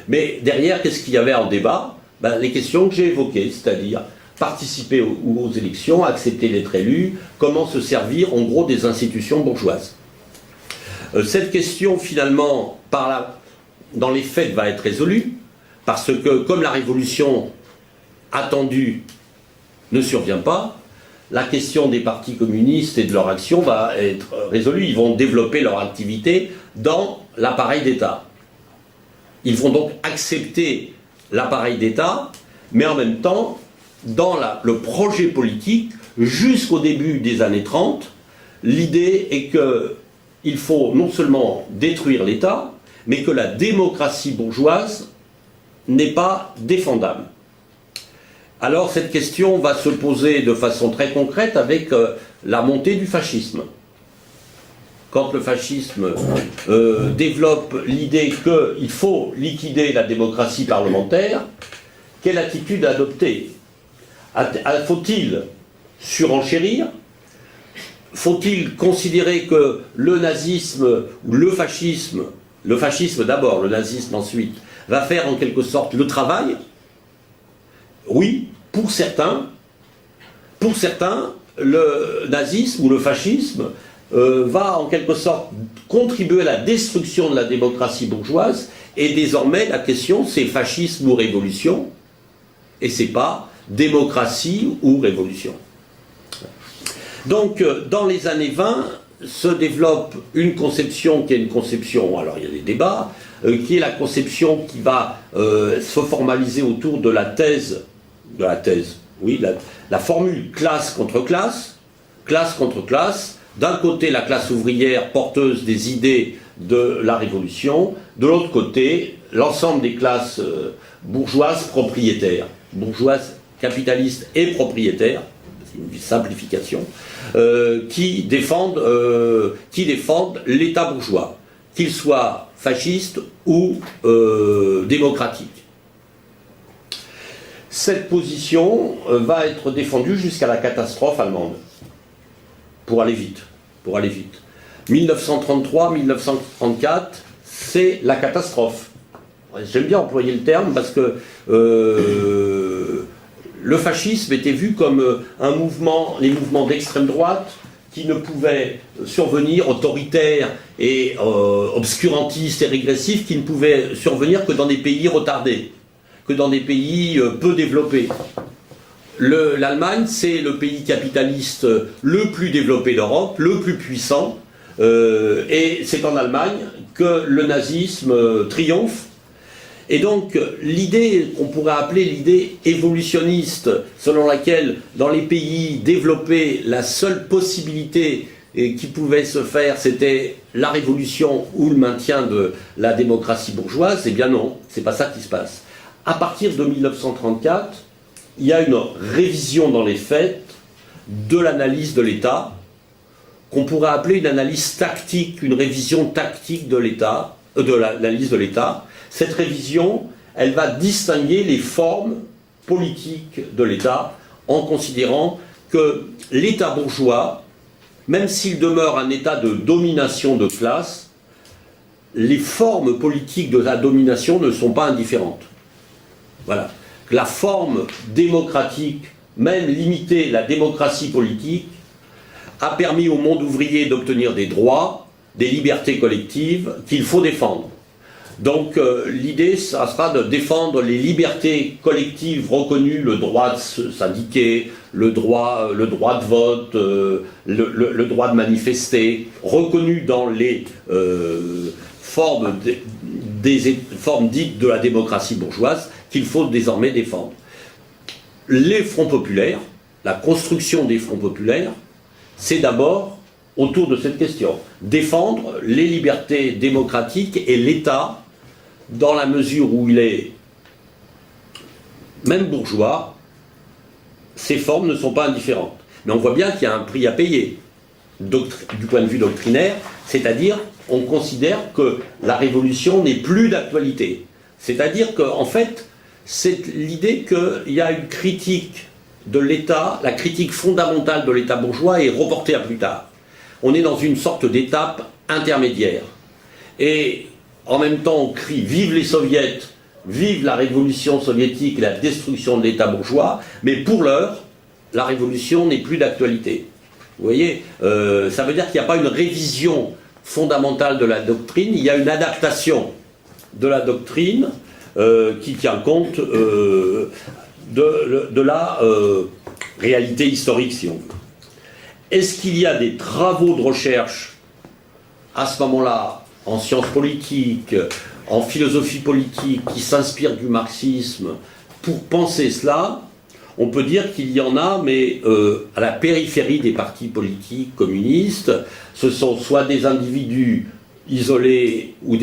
Mais derrière, qu'est-ce qu'il y avait en débat? Les questions que j'ai évoquées, c'est-à-dire participer aux élections, accepter d'être élu, comment se servir en gros des institutions bourgeoises. Cette question finalement, dans les faits, va être résolue, parce que comme la révolution attendue ne survient pas, la question des partis communistes et de leur action va être résolue. Ils vont développer leur activité dans l'appareil d'État. Ils vont donc accepter l'appareil d'État, mais en même temps, dans le projet politique, jusqu'au début des années 30, l'idée est qu'il faut non seulement détruire l'État, mais que la démocratie bourgeoise n'est pas défendable. Alors cette question va se poser de façon très concrète avec la montée du fascisme. Quand le fascisme développe l'idée qu'il faut liquider la démocratie parlementaire, quelle attitude adopter? Faut-il surenchérir? Faut-il considérer que le nazisme ou le fascisme d'abord, le nazisme ensuite, va faire en quelque sorte le travail? Oui, pour certains, le nazisme ou le fascisme va en quelque sorte contribuer à la destruction de la démocratie bourgeoise, et désormais la question c'est fascisme ou révolution, et c'est pas démocratie ou révolution. Donc dans les années 20 se développe une conception qui est une conception, alors il y a des débats, qui est la conception qui va se formaliser autour de la thèse, oui, la formule classe contre classe, d'un côté la classe ouvrière porteuse des idées de la révolution, de l'autre côté l'ensemble des classes bourgeoises propriétaires, bourgeoises capitalistes et propriétaires, c'est une simplification, qui défendent l'État bourgeois, qu'il soit fasciste ou démocratique. Cette position va être défendue jusqu'à la catastrophe allemande, pour aller vite. 1933-1934, c'est la catastrophe. J'aime bien employer le terme parce que le fascisme était vu comme les mouvements d'extrême droite qui ne pouvaient survenir, autoritaires et obscurantistes et régressifs, qui ne pouvaient survenir que dans des pays retardés, que dans des pays peu développés. L'Allemagne, c'est le pays capitaliste le plus développé d'Europe, le plus puissant, et c'est en Allemagne que le nazisme triomphe. Et donc l'idée qu'on pourrait appeler l'idée évolutionniste, selon laquelle dans les pays développés, la seule possibilité qui pouvait se faire, c'était la révolution ou le maintien de la démocratie bourgeoise, eh bien non, c'est pas ça qui se passe. À partir de 1934, il y a une révision dans les faits de l'analyse de l'État, qu'on pourrait appeler une analyse tactique, une révision tactique de l'État, de l'analyse de l'État. Cette révision, elle va distinguer les formes politiques de l'État en considérant que l'État bourgeois, même s'il demeure un État de domination de classe, les formes politiques de la domination ne sont pas indifférentes. Voilà. La forme démocratique, même limitée, la démocratie politique, a permis au monde ouvrier d'obtenir des droits, des libertés collectives qu'il faut défendre. Donc l'idée, ça sera de défendre les libertés collectives reconnues, le droit de se syndiquer, le droit de vote, le droit de manifester, reconnu dans les formes dites de la démocratie bourgeoise, qu'il faut désormais défendre. Les fronts populaires, la construction des fronts populaires, c'est d'abord autour de cette question. Défendre les libertés démocratiques et l'État, dans la mesure où il est même bourgeois, ces formes ne sont pas indifférentes. Mais on voit bien qu'il y a un prix à payer, du point de vue doctrinaire, c'est-à-dire on considère que la révolution n'est plus d'actualité. C'est-à-dire qu'en fait, c'est l'idée qu'il y a une critique de l'État, la critique fondamentale de l'État bourgeois est reportée à plus tard. On est dans une sorte d'étape intermédiaire. Et en même temps, on crie « Vive les soviets !» Vive la révolution soviétique et la destruction de l'État bourgeois, mais pour l'heure, la révolution n'est plus d'actualité. Vous voyez, ça veut dire qu'il n'y a pas une révision fondamentale de la doctrine, il y a une adaptation de la doctrine qui tient compte de la réalité historique, si on veut. Est-ce qu'il y a des travaux de recherche à ce moment-là, en sciences politiques, en philosophie politique, qui s'inspire du marxisme, pour penser cela? On peut dire qu'il y en a, mais à la périphérie des partis politiques communistes, ce sont soit des individus isolés ou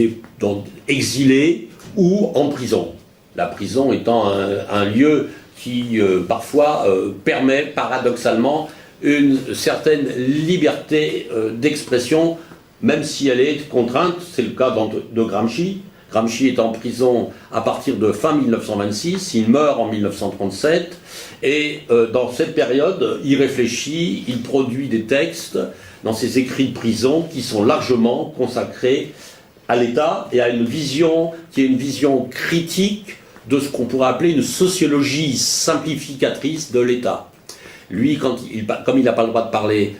exilés ou en prison. La prison étant un lieu qui parfois permet paradoxalement une certaine liberté d'expression, même si elle est contrainte. C'est le cas de Gramsci. Gramsci est en prison à partir de fin 1926, il meurt en 1937, et dans cette période, il réfléchit, il produit des textes dans ses écrits de prison qui sont largement consacrés à l'État et à une vision qui est une vision critique de ce qu'on pourrait appeler une sociologie simplificatrice de l'État. Lui, comme il n'a pas le droit de parler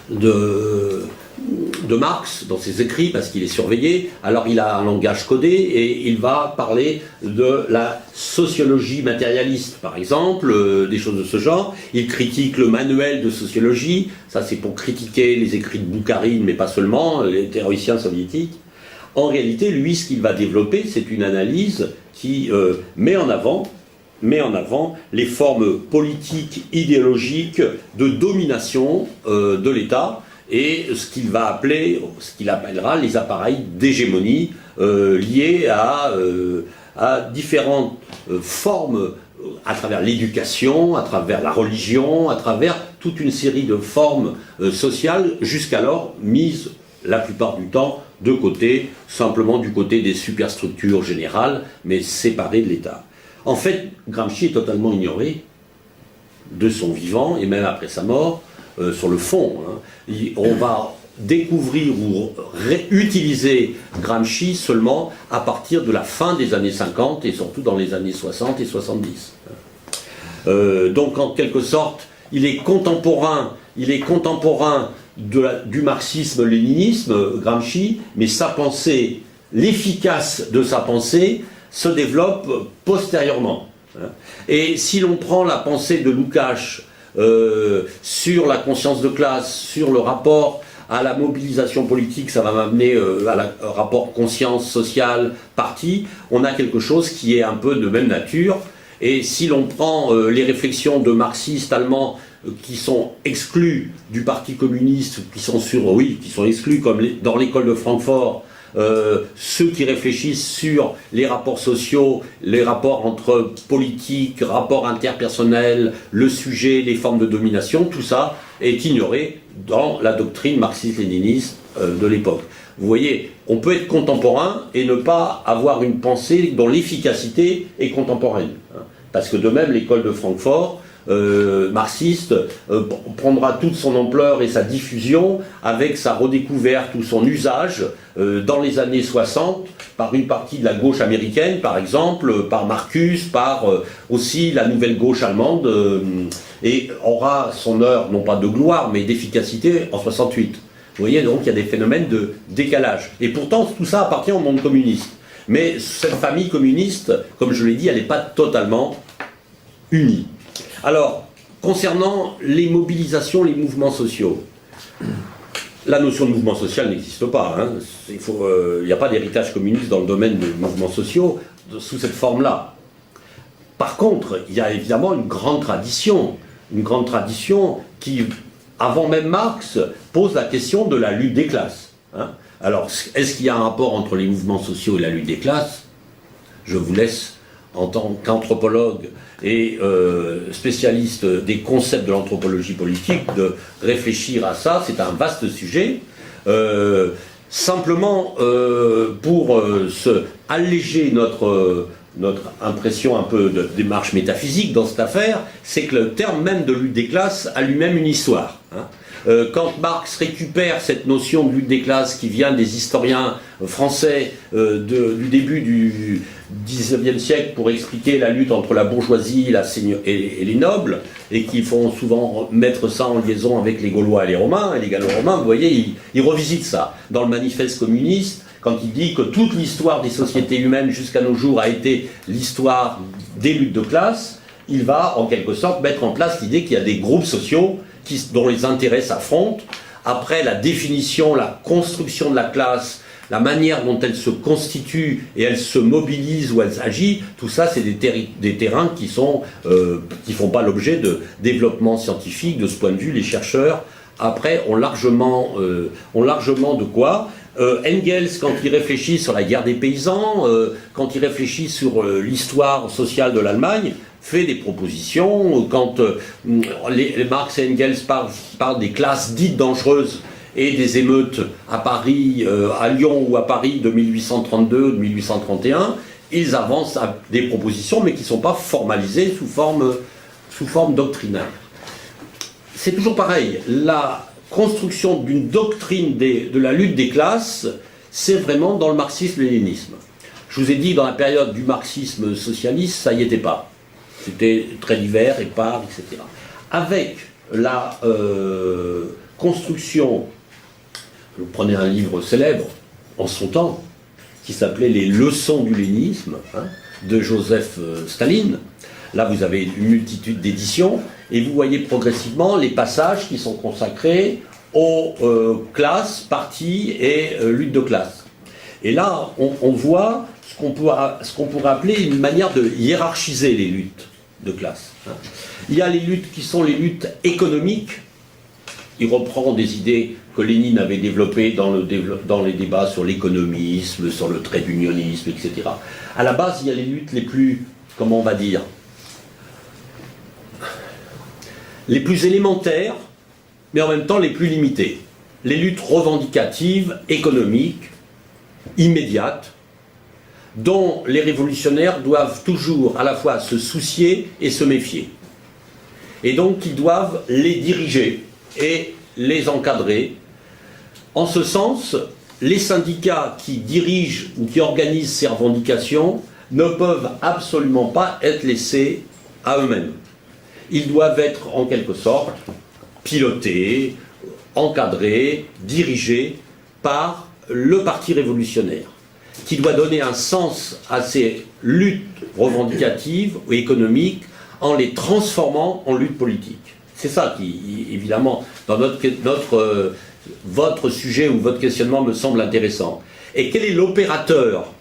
de Marx dans ses écrits parce qu'il est surveillé, alors il a un langage codé et il va parler de la sociologie matérialiste, par exemple, des choses de ce genre. Il critique le manuel de sociologie, ça c'est pour critiquer les écrits de Boukharine, mais pas seulement, les théoriciens soviétiques. En réalité, lui, ce qu'il va développer, c'est une analyse qui met en avant les formes politiques, idéologiques de domination de l'État et ce qu'il appellera les appareils d'hégémonie liés à différentes formes à travers l'éducation, à travers la religion, à travers toute une série de formes sociales jusqu'alors mises la plupart du temps de côté, simplement du côté des superstructures générales, mais séparées de l'État. En fait, Gramsci est totalement ignoré de son vivant, et même après sa mort, sur le fond. On va découvrir ou réutiliser Gramsci seulement à partir de la fin des années 50, et surtout dans les années 60 et 70. Donc, en quelque sorte, il est contemporain du marxisme-léninisme, Gramsci, mais sa pensée, l'efficace de sa pensée, se développe postérieurement. Et si l'on prend la pensée de Lukács sur la conscience de classe, sur le rapport à la mobilisation politique, ça va m'amener à rapport conscience sociale, parti, on a quelque chose qui est un peu de même nature. Et si l'on prend les réflexions de marxistes allemands qui sont exclus du Parti communiste, qui sont exclus comme dans l'école de Francfort, ceux qui réfléchissent sur les rapports sociaux, les rapports entre politique, rapports interpersonnels, le sujet, les formes de domination, tout ça est ignoré dans la doctrine marxiste-léniniste de l'époque. Vous voyez, on peut être contemporain et ne pas avoir une pensée dont l'efficacité est contemporaine. Parce que de même, l'école de Francfort, marxiste, prendra toute son ampleur et sa diffusion avec sa redécouverte ou son usage dans les années 60 par une partie de la gauche américaine, par exemple, par Marcus, par aussi la nouvelle gauche allemande, et aura son heure, non pas de gloire, mais d'efficacité en 68. Vous voyez, donc il y a des phénomènes de décalage. Et pourtant, tout ça appartient au monde communiste. Mais cette famille communiste, comme je l'ai dit, elle n'est pas totalement unie. Alors, concernant les mobilisations, les mouvements sociaux, la notion de mouvement social n'existe pas. Hein. Il n'y a pas d'héritage communiste dans le domaine des mouvements sociaux sous cette forme-là. Par contre, il y a évidemment une grande tradition qui, avant même Marx, pose la question de la lutte des classes. Hein. Alors, est-ce qu'il y a un rapport entre les mouvements sociaux et la lutte des classes? Je vous laisse, en tant qu'anthropologue et spécialiste des concepts de l'anthropologie politique, de réfléchir à ça. C'est un vaste sujet. Simplement, pour se alléger notre impression un peu de démarche métaphysique dans cette affaire, c'est que le terme même de lutte des classes a lui-même une histoire. Hein. Quand Marx récupère cette notion de lutte des classes qui vient des historiens français du début du XIXe siècle pour expliquer la lutte entre la bourgeoisie et les nobles, et qui font souvent mettre ça en liaison avec les Gaulois et les Romains, et les Gallo-Romains, vous voyez, il revisite ça. Dans le manifeste communiste, quand il dit que toute l'histoire des sociétés humaines jusqu'à nos jours a été l'histoire des luttes de classe, il va en quelque sorte mettre en place l'idée qu'il y a des groupes sociaux dont les intérêts s'affrontent. Après la définition, la construction de la classe, la manière dont elle se constitue et elle se mobilise ou elle agit, tout ça c'est des terrains qui font pas l'objet de développement scientifique. De ce point de vue, les chercheurs après ont largement de quoi. Engels, quand il réfléchit sur la guerre des paysans, quand il réfléchit sur l'histoire sociale de l'Allemagne, fait des propositions. Quand les Marx et Engels parlent des classes dites dangereuses et des émeutes à Paris, à Lyon ou à Paris de 1832, de 1831, ils avancent des propositions, mais qui ne sont pas formalisées sous forme doctrinaire. C'est toujours pareil. La construction d'une doctrine de la lutte des classes, c'est vraiment dans le marxisme-léninisme. Je vous ai dit, dans la période du marxisme socialiste, ça n'y était pas. C'était très divers, épars, etc. Avec la construction, vous prenez un livre célèbre en son temps, qui s'appelait Les leçons du léninisme, hein, de Joseph Staline. Là, vous avez une multitude d'éditions, et vous voyez progressivement les passages qui sont consacrés aux classes, partis et lutte de classe. Et là, on voit ce qu'on pourrait appeler une manière de hiérarchiser les luttes de classe. Il y a les luttes qui sont les luttes économiques. Il reprend des idées que Lénine avait développées dans les débats sur l'économisme, sur le trade unionisme, etc. À la base, il y a les luttes les plus, comment on va dire, les plus élémentaires, mais en même temps les plus limitées. Les luttes revendicatives, économiques, immédiates, dont les révolutionnaires doivent toujours à la fois se soucier et se méfier. Et donc ils doivent les diriger et les encadrer. En ce sens, les syndicats qui dirigent ou qui organisent ces revendications ne peuvent absolument pas être laissés à eux-mêmes. Ils doivent être en quelque sorte pilotés, encadrés, dirigés par le parti révolutionnaire, qui doit donner un sens à ces luttes revendicatives ou économiques en les transformant en luttes politiques. C'est ça qui, évidemment, dans votre sujet ou votre questionnement me semble intéressant. Et quel est l'opérateur?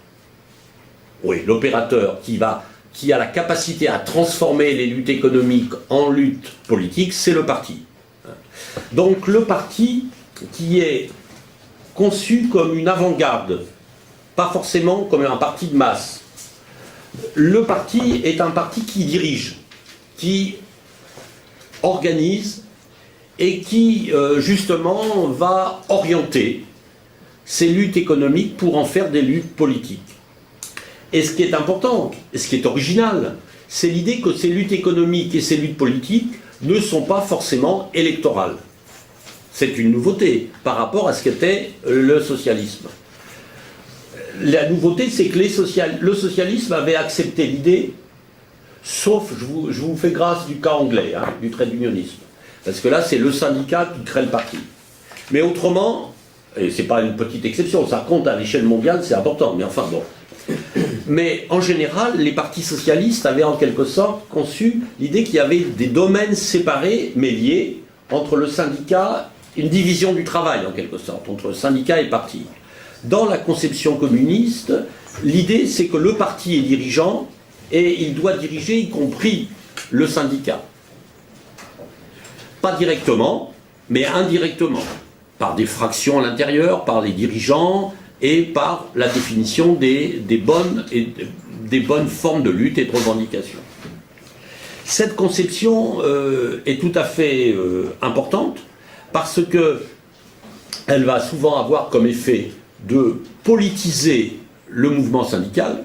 Oui, l'opérateur qui a la capacité à transformer les luttes économiques en luttes politiques, c'est le parti. Donc le parti qui est conçu comme une avant-garde, pas forcément comme un parti de masse. Le parti est un parti qui dirige, qui organise et qui justement va orienter ces luttes économiques pour en faire des luttes politiques. Et ce qui est important, et ce qui est original, c'est l'idée que ces luttes économiques et ces luttes politiques ne sont pas forcément électorales. C'est une nouveauté par rapport à ce qu'était le socialisme. La nouveauté, c'est que le socialisme avait accepté l'idée, sauf, je vous fais grâce du cas anglais, hein, du trade unionisme, parce que là, c'est le syndicat qui crée le parti. Mais autrement, et c'est pas une petite exception, ça compte à l'échelle mondiale, c'est important, mais enfin bon. Mais en général, les partis socialistes avaient en quelque sorte conçu l'idée qu'il y avait des domaines séparés, mais liés, entre le syndicat, une division du travail en quelque sorte, entre syndicat et parti. Dans la conception communiste, l'idée c'est que le parti est dirigeant et il doit diriger y compris le syndicat. Pas directement, mais indirectement, par des fractions à l'intérieur, par les dirigeants et par la définition des bonnes formes de lutte et de revendication. Cette conception est tout à fait importante parce qu'elle va souvent avoir comme effet de politiser le mouvement syndical.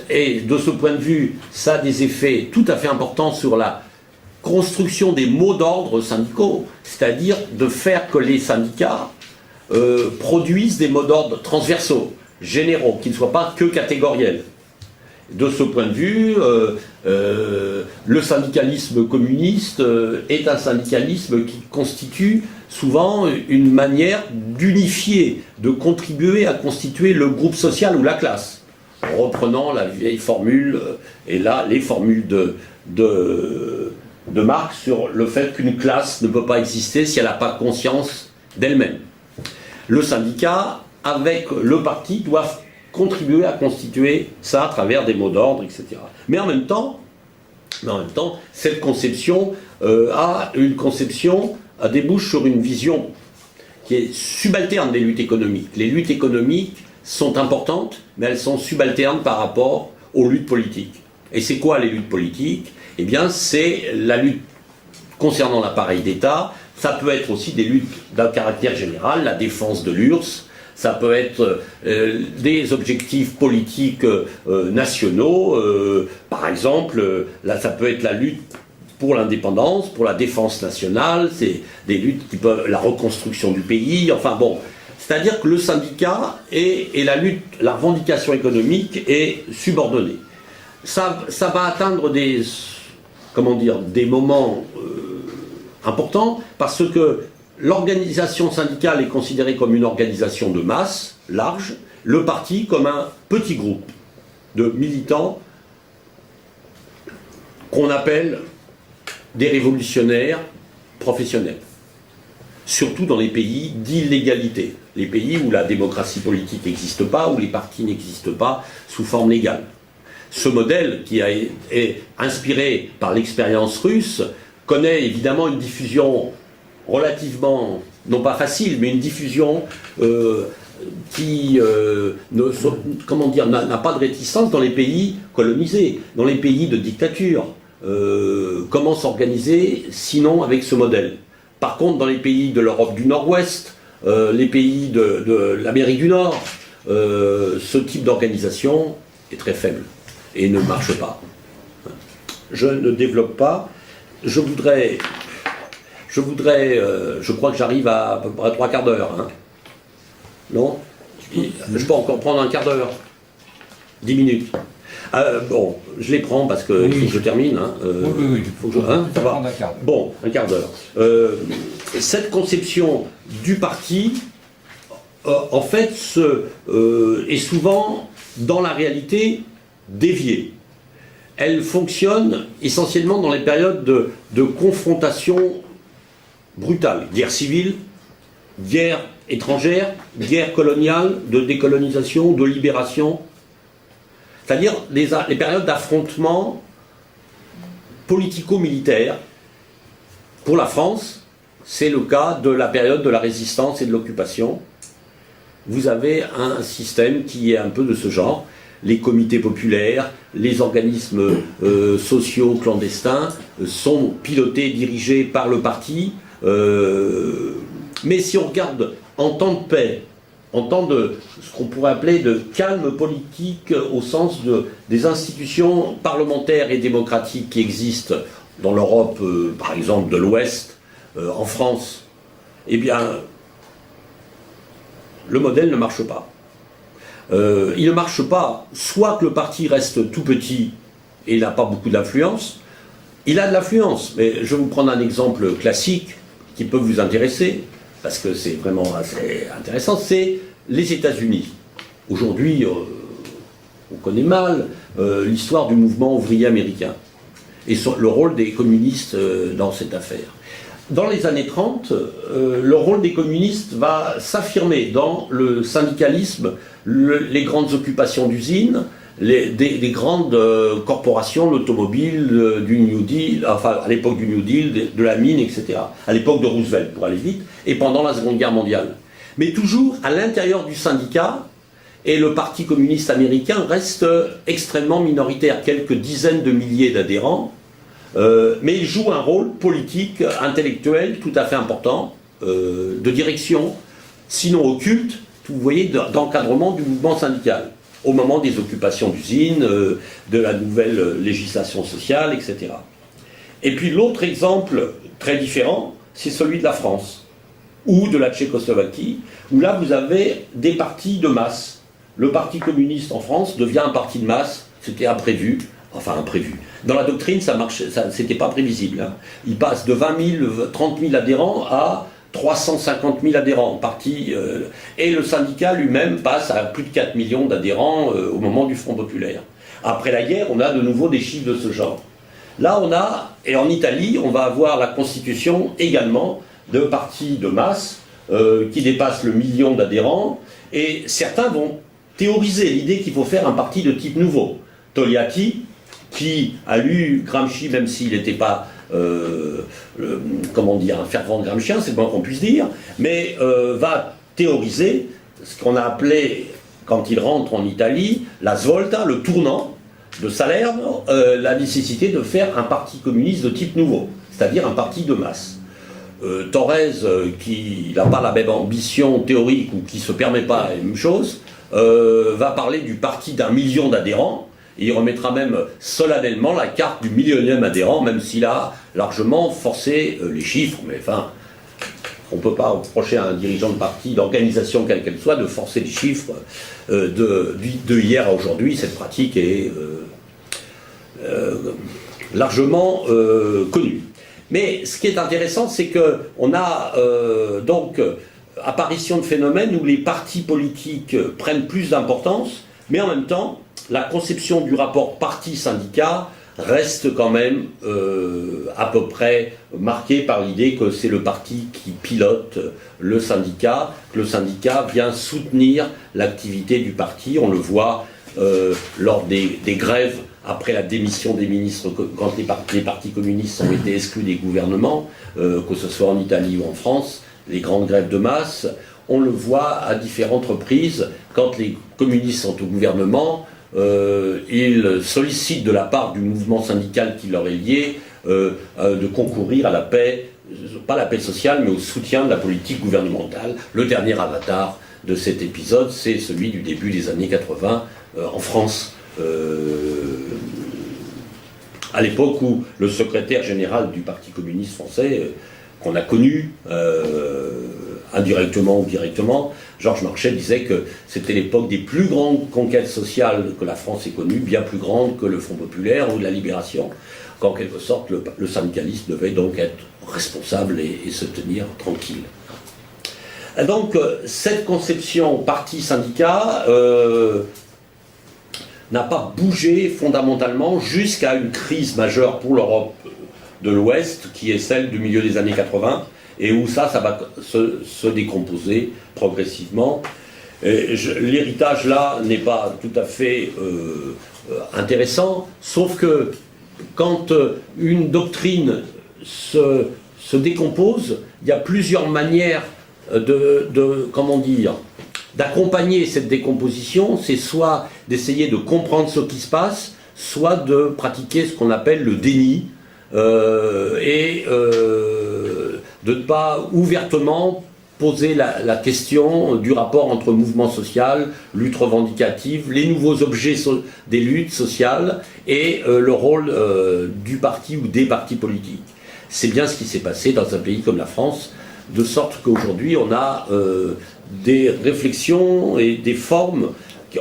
Et de ce point de vue, ça a des effets tout à fait importants sur la construction des mots d'ordre syndicaux, c'est-à-dire de faire que les syndicats produisent des mots d'ordre transversaux, généraux, qui ne soient pas que catégoriels. De ce point de vue, le syndicalisme communiste est un syndicalisme qui constitue souvent une manière d'unifier, de contribuer à constituer le groupe social ou la classe, en reprenant la vieille formule, et là les formules de Marx sur le fait qu'une classe ne peut pas exister si elle n'a pas conscience d'elle-même. Le syndicat, avec le parti, doivent contribuer à constituer ça à travers des mots d'ordre, etc. Mais en même temps, cette conception débouche sur une vision qui est subalterne des luttes économiques. Les luttes économiques sont importantes, mais elles sont subalternes par rapport aux luttes politiques. Et c'est quoi les luttes politiques? Eh bien, c'est la lutte concernant l'appareil d'État. Ça peut être aussi des luttes d'un caractère général, la défense de l'URSS. Ça peut être des objectifs politiques nationaux. Par exemple, là, ça peut être la lutte pour l'indépendance, pour la défense nationale. C'est des luttes qui peuvent... la reconstruction du pays. Enfin bon, c'est-à-dire que le syndicat et la revendication économique est subordonnée. Ça va atteindre des moments importants parce que l'organisation syndicale est considérée comme une organisation de masse, large, le parti comme un petit groupe de militants qu'on appelle des révolutionnaires professionnels. Surtout dans les pays d'illégalité, les pays où la démocratie politique n'existe pas, où les partis n'existent pas sous forme légale. Ce modèle, qui est inspiré par l'expérience russe, connaît évidemment une diffusion relativement, non pas facile, mais une diffusion qui n'a pas de réticence dans les pays colonisés, dans les pays de dictature. Comment s'organiser sinon avec ce modèle? Par contre, dans les pays de l'Europe du Nord-Ouest, les pays de l'Amérique du Nord, ce type d'organisation est très faible et ne marche pas. Je ne développe pas. Je crois que j'arrive à peu près 3 quarts d'heure. Hein. Non? Je peux encore prendre un quart d'heure. 10 minutes. Bon, je les prends parce qu'il faut que je termine. Hein. Oui. Faut que ça va. Bon, un quart d'heure. Cette conception du parti, en fait, est souvent, dans la réalité, déviée. Elle fonctionne essentiellement dans les périodes de confrontation brutale. Guerre civile, guerre étrangère, guerre coloniale, de décolonisation, de libération. C'est-à-dire les périodes d'affrontement politico-militaire. Pour la France, c'est le cas de la période de la résistance et de l'occupation. Vous avez un système qui est un peu de ce genre. Les comités populaires, les organismes sociaux clandestins sont pilotés, dirigés par le parti. Mais si on regarde en temps de paix, en temps de ce qu'on pourrait appeler de calme politique au sens des institutions parlementaires et démocratiques qui existent dans l'Europe, par exemple de l'Ouest, en France, eh bien, le modèle ne marche pas. Il ne marche pas, soit que le parti reste tout petit et il n'a pas beaucoup d'influence. Il a de l'influence, mais je vais vous prendre un exemple classique qui peut vous intéresser. parce que c'est vraiment assez intéressant, c'est les États-Unis. Aujourd'hui, on connaît mal l'histoire du mouvement ouvrier américain et le rôle des communistes dans cette affaire. Dans les années 30, le rôle des communistes va s'affirmer dans le syndicalisme, les grandes occupations d'usines, des grandes corporations, l'automobile, du New Deal, enfin à l'époque du New Deal, de la mine, etc. À l'époque de Roosevelt, pour aller vite, et pendant la Seconde Guerre mondiale. Mais toujours à l'intérieur du syndicat, et le Parti communiste américain reste extrêmement minoritaire, quelques dizaines de milliers d'adhérents, mais il joue un rôle politique, intellectuel tout à fait important, de direction, sinon occulte, vous voyez, d'encadrement du mouvement syndical, au moment des occupations d'usines, de la nouvelle législation sociale, etc. Et puis l'autre exemple très différent, c'est celui de la France, ou de la Tchécoslovaquie, où là vous avez des partis de masse. Le Parti communiste en France devient un parti de masse, c'était imprévu. Enfin, imprévu. Dans la doctrine, ça marchait, c'était pas prévisible. Hein. Il passe de 20 000, 30 000 adhérents à 350 000 adhérents. Et le syndicat lui-même passe à plus de 4 millions d'adhérents au moment du Front populaire. Après la guerre, on a de nouveau des chiffres de ce genre. Là, et en Italie, on va avoir la constitution également de partis de masse qui dépassent le million d'adhérents. Et certains vont théoriser l'idée qu'il faut faire un parti de type nouveau. Togliatti, qui a lu Gramsci, même s'il n'était pas, un fervent gramscien, c'est le moins qu'on puisse dire, mais va théoriser ce qu'on a appelé, quand il rentre en Italie, la svolta, le tournant de Salerno, la nécessité de faire un parti communiste de type nouveau, c'est-à-dire un parti de masse. Thorez, qui n'a pas la même ambition théorique ou qui ne se permet pas la même chose, va parler du parti d'1 million d'adhérents. Et il remettra même solennellement la carte du millionième adhérent, même s'il a largement forcé les chiffres. Mais enfin, on ne peut pas reprocher à un dirigeant de parti, d'organisation quelle qu'elle soit, de forcer les chiffres de hier à aujourd'hui. Cette pratique est largement connue. Mais ce qui est intéressant, c'est qu'on a donc apparition de phénomènes où les partis politiques prennent plus d'importance, mais en même temps, la conception du rapport parti-syndicat reste quand même à peu près marquée par l'idée que c'est le parti qui pilote le syndicat, que le syndicat vient soutenir l'activité du parti. On le voit lors des grèves après la démission des ministres, quand les partis communistes ont été exclus des gouvernements, que ce soit en Italie ou en France, les grandes grèves de masse. On le voit à différentes reprises, quand les communistes sont au gouvernement, ils sollicitent de la part du mouvement syndical qui leur est lié de concourir à la paix, pas la paix sociale, mais au soutien de la politique gouvernementale. Le dernier avatar de cet épisode, c'est celui du début des années 80 en France, à l'époque où le secrétaire général du Parti communiste français, qu'on a connu indirectement ou directement, Georges Marchais disait que c'était l'époque des plus grandes conquêtes sociales que la France ait connues, bien plus grandes que le Front populaire ou la Libération, qu'en quelque sorte le syndicalisme devait donc être responsable et se tenir tranquille. Et donc cette conception parti-syndicat n'a pas bougé fondamentalement jusqu'à une crise majeure pour l'Europe de l'Ouest, qui est celle du milieu des années 80, et où ça va se décomposer progressivement. L'héritage là n'est pas tout à fait intéressant, sauf que quand une doctrine se décompose, il y a plusieurs manières d'accompagner cette décomposition. C'est soit d'essayer de comprendre ce qui se passe, soit de pratiquer ce qu'on appelle le déni, de ne pas ouvertement poser la question du rapport entre mouvement social, lutte revendicative, les nouveaux objets des luttes sociales et le rôle du parti ou des partis politiques. C'est bien ce qui s'est passé dans un pays comme la France, de sorte qu'aujourd'hui on a des réflexions et des formes,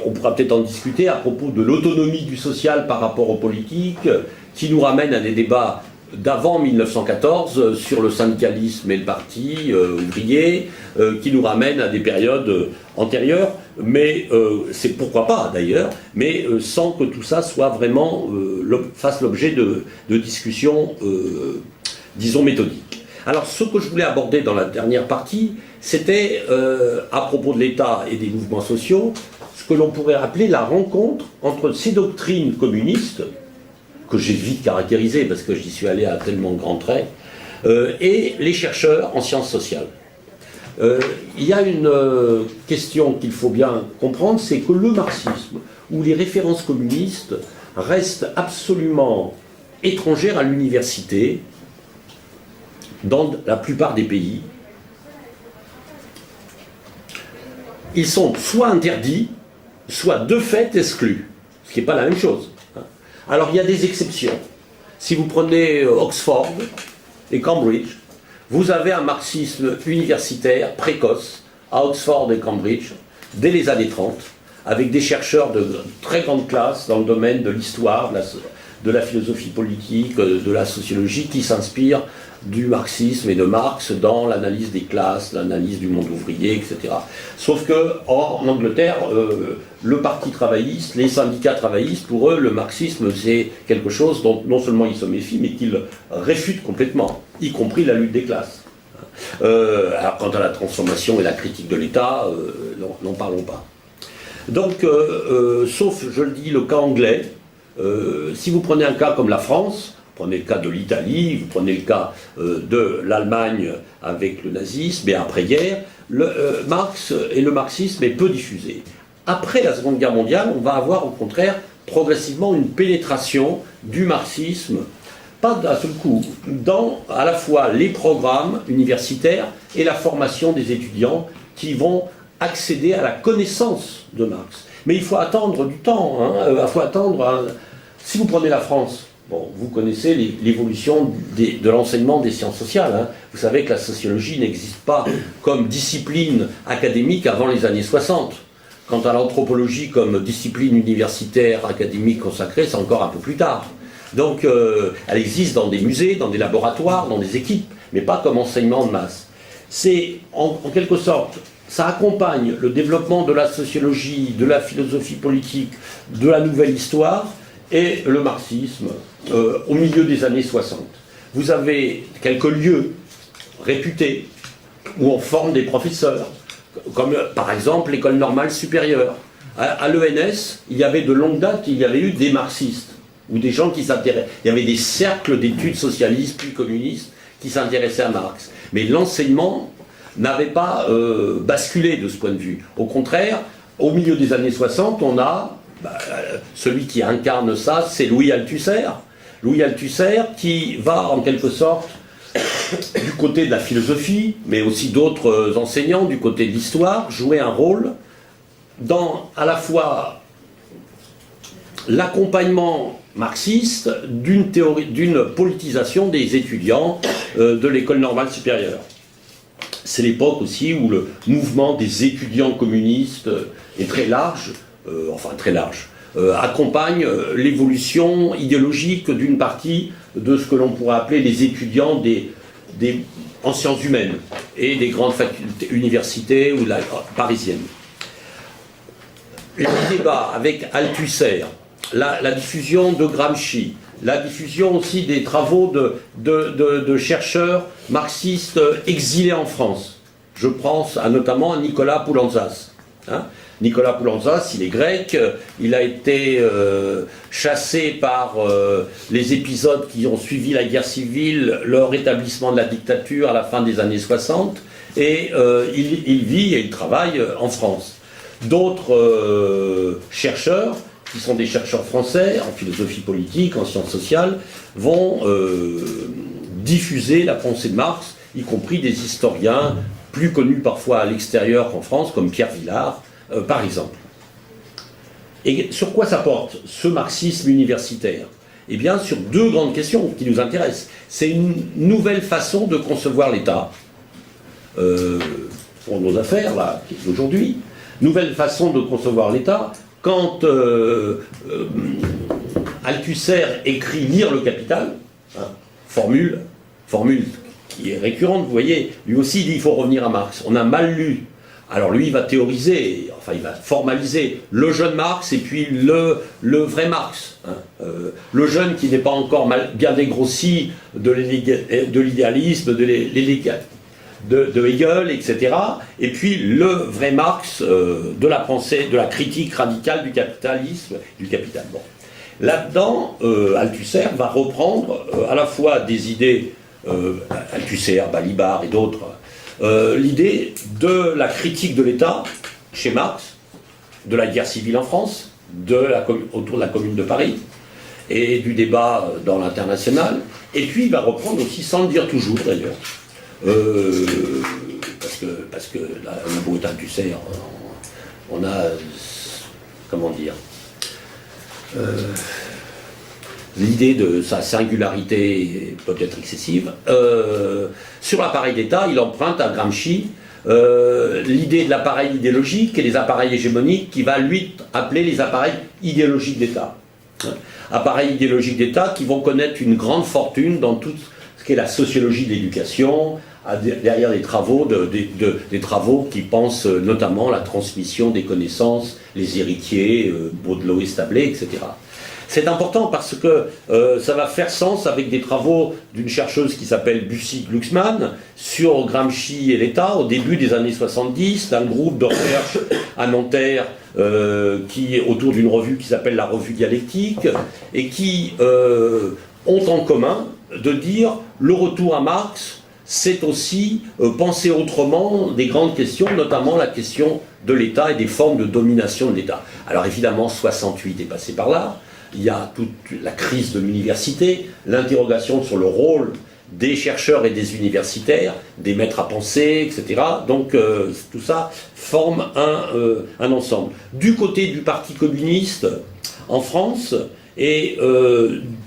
on pourra peut-être en discuter, à propos de l'autonomie du social par rapport aux politiques, qui nous ramènent à des débats d'avant 1914 sur le syndicalisme et le parti ouvrier, qui nous ramène à des périodes antérieures, mais c'est pourquoi pas d'ailleurs, mais sans que tout ça soit vraiment fasse l'objet de discussions, disons, méthodiques. Alors ce que je voulais aborder dans la dernière partie, c'était à propos de l'État et des mouvements sociaux, ce que l'on pourrait appeler la rencontre entre ces doctrines communistes, que j'ai vite caractérisées parce que j'y suis allé à tellement grands traits, et les chercheurs en sciences sociales. Il y a une question qu'il faut bien comprendre, c'est que le marxisme ou les références communistes restent absolument étrangères à l'université dans la plupart des pays. Ils sont soit interdits, soit de fait exclus, ce qui n'est pas la même chose. Alors il y a des exceptions. Si vous prenez Oxford et Cambridge, vous avez un marxisme universitaire précoce à Oxford et Cambridge dès les années 30, avec des chercheurs de très grande classe dans le domaine de l'histoire, de la philosophie politique, de la sociologie, qui s'inspirent du marxisme et de Marx dans l'analyse des classes, l'analyse du monde ouvrier, etc. Sauf que en Angleterre, le parti travailliste, les syndicats travaillistes, pour eux, le marxisme, c'est quelque chose dont non seulement ils se méfient, mais qu'ils réfutent complètement, y compris la lutte des classes. Alors quant à la transformation et la critique de l'État, n'en parlons pas. Donc, sauf, je le dis, le cas anglais, si vous prenez un cas comme la France, vous prenez le cas de l'Italie, vous prenez le cas de l'Allemagne avec le nazisme, et après-guerre, Marx et le marxisme est peu diffusé. Après la Seconde Guerre mondiale, on va avoir au contraire progressivement une pénétration du marxisme, pas d'un seul coup, dans à la fois les programmes universitaires et la formation des étudiants qui vont accéder à la connaissance de Marx. Mais il faut attendre du temps, il faut attendre... Si vous prenez la France, bon, vous connaissez l'évolution de l'enseignement des sciences sociales. Vous savez que la sociologie n'existe pas comme discipline académique avant les années 60. Quant à l'anthropologie comme discipline universitaire académique consacrée, c'est encore un peu plus tard. Donc elle existe dans des musées, dans des laboratoires, dans des équipes, mais pas comme enseignement de masse. C'est en quelque sorte, ça accompagne le développement de la sociologie, de la philosophie politique, de la nouvelle histoire, et le marxisme au milieu des années 60. Vous avez quelques lieux réputés où on forme des professeurs, comme par exemple l'école normale supérieure. À l'ENS, il y avait de longue date, il y avait eu des marxistes, ou des gens qui s'intéressaient. Il y avait des cercles d'études socialistes puis communistes qui s'intéressaient à Marx. Mais l'enseignement n'avait pas basculé de ce point de vue. Au contraire, au milieu des années 60, on a... celui qui incarne ça, c'est Louis Althusser. Louis Althusser qui va en quelque sorte du côté de la philosophie, mais aussi d'autres enseignants, du côté de l'histoire, jouer un rôle dans à la fois l'accompagnement marxiste d'une politisation des étudiants de l'école normale supérieure. C'est l'époque aussi où le mouvement des étudiants communistes est très large, accompagne l'évolution idéologique d'une partie de ce que l'on pourrait appeler les étudiants en sciences humaines et des grandes facultés, universités ou parisiennes. Les débats avec Althusser, la diffusion de Gramsci, la diffusion aussi des travaux de chercheurs marxistes exilés en France. Je pense notamment à Nicolas Poulantzas. Nicolas Poulantzas, il est grec, il a été chassé par les épisodes qui ont suivi la guerre civile, le rétablissement de la dictature à la fin des années 60, et il vit et il travaille en France. D'autres chercheurs, qui sont des chercheurs français en philosophie politique, en sciences sociales, vont diffuser la pensée de Marx, y compris des historiens plus connus parfois à l'extérieur qu'en France, comme Pierre Villard, par exemple. Et sur quoi ça porte, ce marxisme universitaire? Eh bien, sur deux grandes questions qui nous intéressent. C'est une nouvelle façon de concevoir l'État, pour nos affaires, là, aujourd'hui. Nouvelle façon de concevoir l'État. Quand Althusser écrit « Lire le Capital », formule qui est récurrente, vous voyez, lui aussi dit qu'il faut revenir à Marx. On a mal lu. Alors lui, il va théoriser, enfin il va formaliser le jeune Marx et puis le vrai Marx. Hein. Le jeune qui n'est pas encore bien dégrossi de l'idéalisme, de Hegel, etc. Et puis le vrai Marx de la pensée, de la critique radicale du capitalisme, du capital. Bon. Là-dedans, Althusser va reprendre à la fois des idées, Althusser, Balibar et d'autres, l'idée de la critique de l'État chez Marx, de la guerre civile en France, autour de la Commune de Paris, et du débat dans l'Internationale, et puis il va reprendre aussi, sans le dire toujours d'ailleurs, parce que là, on a beau être Althusser, on a, comment dire, l'idée de sa singularité peut-être excessive. Sur l'appareil d'État, il emprunte à Gramsci l'idée de l'appareil idéologique et les appareils hégémoniques qu'il va lui appeler les appareils idéologiques d'État. Appareils idéologiques d'État qui vont connaître une grande fortune dans tout ce qu'est la sociologie de l'éducation, derrière les travaux, des travaux qui pensent notamment la transmission des connaissances, les héritiers, Baudelot, Establet, etc. C'est important parce que ça va faire sens avec des travaux d'une chercheuse qui s'appelle Bussy Glucksmann sur Gramsci et l'État au début des années 70, d'un groupe de recherche à Nanterre qui est autour d'une revue qui s'appelle la Revue Dialectique et qui ont en commun de dire le retour à Marx, c'est aussi penser autrement des grandes questions, notamment la question de l'État et des formes de domination de l'État. Alors évidemment, 68 est passé par là. Il y a toute la crise de l'université, l'interrogation sur le rôle des chercheurs et des universitaires, des maîtres à penser, etc. Donc tout ça forme un ensemble. Du côté du Parti communiste en France et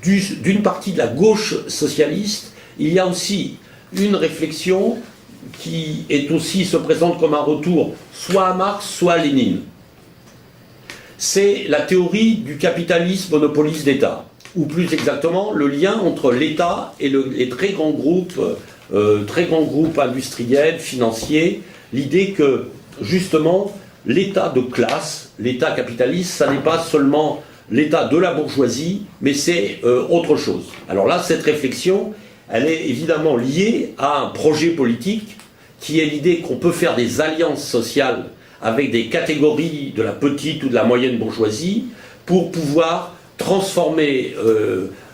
d'une partie de la gauche socialiste, il y a aussi une réflexion qui est aussi, se présente comme un retour soit à Marx, soit à Lénine. C'est la théorie du capitalisme monopoliste d'État, ou plus exactement le lien entre l'État et les très grands groupes industriels, financiers, l'idée que justement l'État de classe, l'État capitaliste, ça n'est pas seulement l'État de la bourgeoisie, mais c'est autre chose. Alors là, cette réflexion, elle est évidemment liée à un projet politique qui est l'idée qu'on peut faire des alliances sociales avec des catégories de la petite ou de la moyenne bourgeoisie pour pouvoir transformer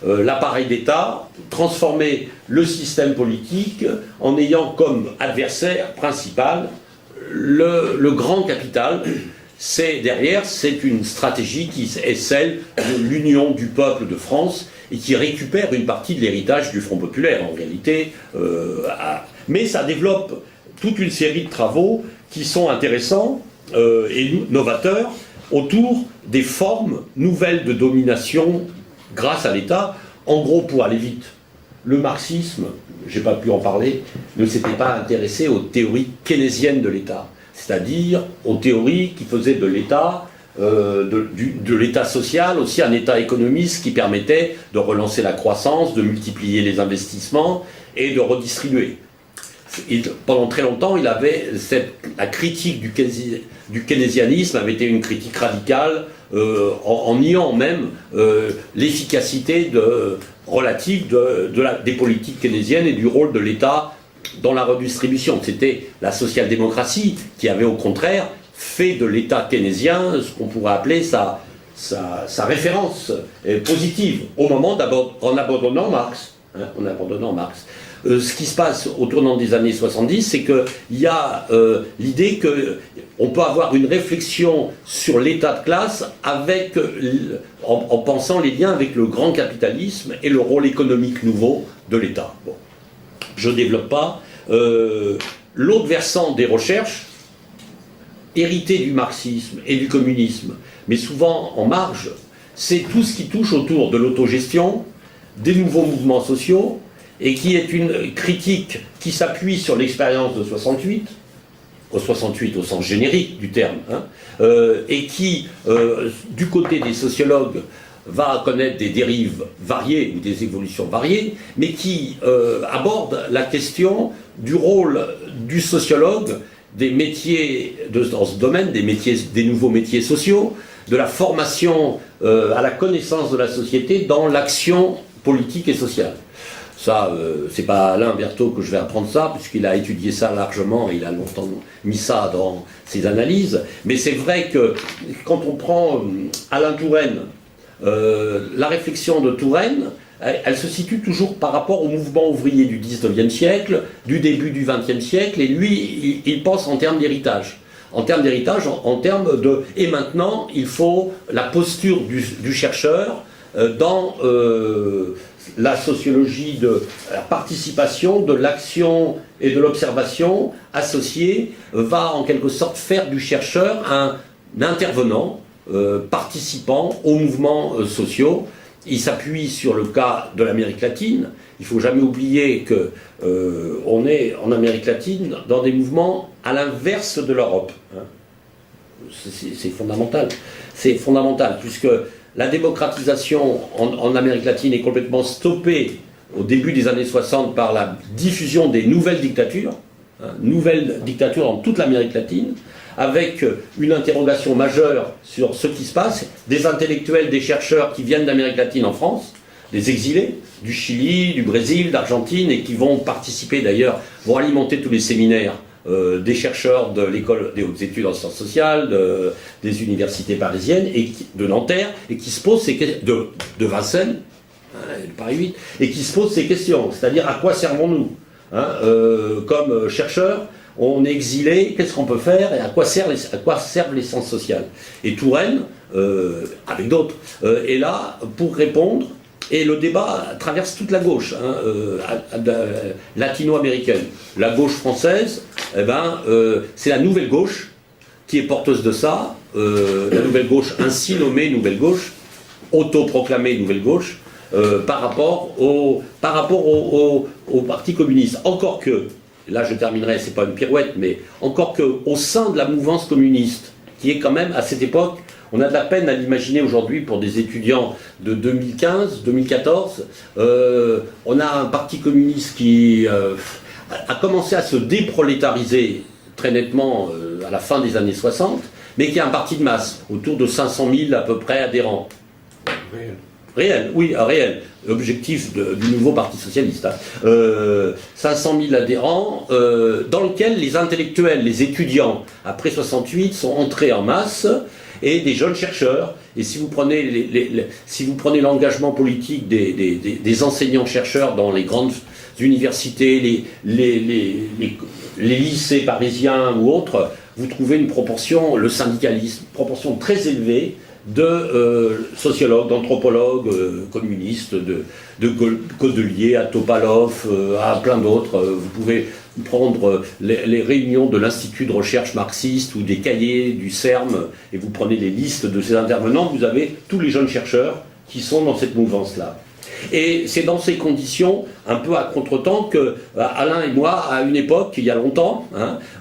l'appareil d'État, transformer le système politique en ayant comme adversaire principal le grand capital. Derrière, c'est une stratégie qui est celle de l'union du peuple de France et qui récupère une partie de l'héritage du Front populaire en réalité. Mais ça développe toute une série de travaux qui sont intéressants et novateurs autour des formes nouvelles de domination grâce à l'État. En gros, pour aller vite, le marxisme, je n'ai pas pu en parler, ne s'était pas intéressé aux théories keynésiennes de l'État, c'est-à-dire aux théories qui faisaient de l'État, de l'État social aussi un État économiste qui permettait de relancer la croissance, de multiplier les investissements et de redistribuer. Pendant très longtemps, la critique du keynésianisme avait été une critique radicale, en niant même l'efficacité relative des politiques keynésiennes et du rôle de l'État dans la redistribution. C'était la social-démocratie qui avait au contraire fait de l'État keynésien ce qu'on pourrait appeler sa référence positive au moment en abandonnant Marx. Ce qui se passe au tournant des années 70, c'est qu'il y a l'idée qu'on peut avoir une réflexion sur l'état de classe en pensant les liens avec le grand capitalisme et le rôle économique nouveau de l'État. Bon. Je ne développe pas. L'autre versant des recherches, hérité du marxisme et du communisme, mais souvent en marge, c'est tout ce qui touche autour de l'autogestion, des nouveaux mouvements sociaux, et qui est une critique qui s'appuie sur l'expérience de 68 au sens générique du terme, et qui, du côté des sociologues, va connaître des dérives variées ou des évolutions variées, mais qui aborde la question du rôle du sociologue, des métiers dans ce domaine, des nouveaux métiers sociaux, de la formation à la connaissance de la société dans l'action politique et sociale. Ça, c'est pas Alain Berthaud que je vais apprendre ça, puisqu'il a étudié ça largement, il a longtemps mis ça dans ses analyses. Mais c'est vrai que quand on prend Alain Touraine, la réflexion de Touraine, elle se situe toujours par rapport au mouvement ouvrier du 19e siècle, du début du 20e siècle, et lui, il pense en termes d'héritage. En termes d'héritage, en termes de... Et maintenant, il faut la posture du chercheur dans la sociologie de la participation, de l'action et de l'observation associée, va en quelque sorte faire du chercheur un intervenant participant aux mouvements sociaux. Il s'appuie sur le cas de l'Amérique latine. Il ne faut jamais oublier qu'on est en Amérique latine dans des mouvements à l'inverse de l'Europe. C'est fondamental. C'est fondamental, puisque la démocratisation en Amérique latine est complètement stoppée au début des années 60 par la diffusion des nouvelles dictatures dans toute l'Amérique latine, avec une interrogation majeure sur ce qui se passe, des intellectuels, des chercheurs qui viennent d'Amérique latine en France, des exilés du Chili, du Brésil, d'Argentine, et qui vont participer d'ailleurs, vont alimenter tous les séminaires des chercheurs de l'école des hautes études en sciences sociales, des universités parisiennes, de Nanterre, et qui se posent ces questions, de Vincennes, de Paris 8, et qui se posent ces questions, c'est-à-dire à quoi servons-nous comme chercheurs? On est exilé, qu'est-ce qu'on peut faire et à quoi servent les sciences sociales? Et Touraine, avec d'autres, est là pour répondre, et le débat traverse toute la gauche latino-américaine. La gauche française, c'est la nouvelle gauche qui est porteuse de ça, la nouvelle gauche ainsi nommée nouvelle gauche, autoproclamée nouvelle gauche, par rapport au Parti communiste. Encore que, là je terminerai, c'est pas une pirouette, mais encore qu'au sein de la mouvance communiste, qui est quand même à cette époque, on a de la peine à l'imaginer aujourd'hui pour des étudiants de 2015, 2014, on a un parti communiste qui a commencé à se déprolétariser très nettement à la fin des années 60, mais qui est un parti de masse, autour de 500 000 à peu près adhérents. Réel, oui, réel. L'objectif du nouveau Parti socialiste. 500 000 adhérents, dans lequel les intellectuels, les étudiants, après 68, sont entrés en masse, et des jeunes chercheurs. Et si vous prenez l'engagement politique des enseignants-chercheurs dans les grandes universités, les lycées parisiens ou autres, vous trouvez une proportion, le syndicalisme, une proportion très élevée de sociologues, d'anthropologues communistes, de Godelier à Topalov, à plein d'autres. Vous pouvez prendre les réunions de l'Institut de recherche marxiste ou des cahiers du CERM et vous prenez les listes de ces intervenants, vous avez tous les jeunes chercheurs qui sont dans cette mouvance-là. Et c'est dans ces conditions, un peu à contretemps, que Alain et moi, à une époque, il y a longtemps,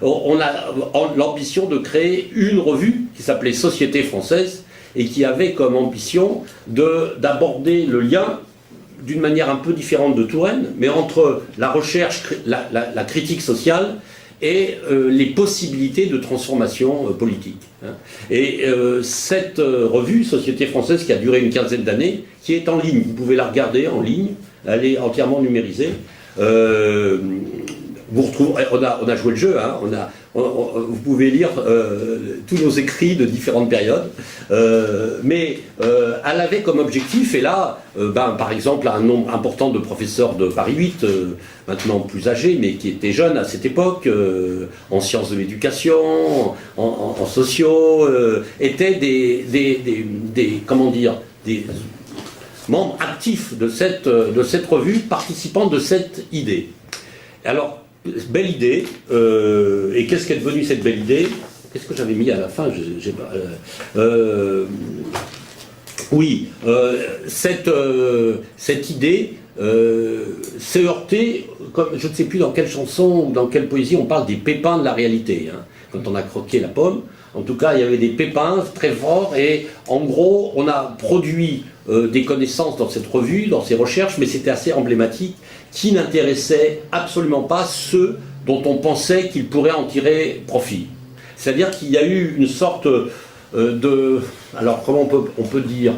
on a l'ambition de créer une revue qui s'appelait Société française et qui avait comme ambition d'aborder le lien d'une manière un peu différente de Touraine, mais entre la recherche, la critique sociale et les possibilités de transformation politique. Et cette revue, Société française, qui a duré une quinzaine d'années, qui est en ligne, vous pouvez la regarder en ligne, elle est entièrement numérisée. Vous retrouverez, on a joué le jeu, vous pouvez lire tous nos écrits de différentes périodes, mais elle avait comme objectif, et là, par exemple, un nombre important de professeurs de Paris 8, maintenant plus âgés, mais qui étaient jeunes à cette époque, en sciences de l'éducation, en sociaux, étaient des membres actifs de cette revue, participants de cette idée. Alors, belle idée, et qu'est-ce qu'est devenue cette belle idée? Qu'est-ce que j'avais mis à la fin? Cette idée s'est heurtée, comme je ne sais plus dans quelle chanson ou dans quelle poésie on parle des pépins de la réalité. quand on a croqué la pomme. En tout cas, il y avait des pépins très forts et en gros, on a produit des connaissances dans cette revue, dans ces recherches, mais c'était assez emblématique, qui n'intéressait absolument pas ceux dont on pensait qu'ils pourraient en tirer profit. C'est-à-dire qu'il y a eu une sorte alors comment on peut dire,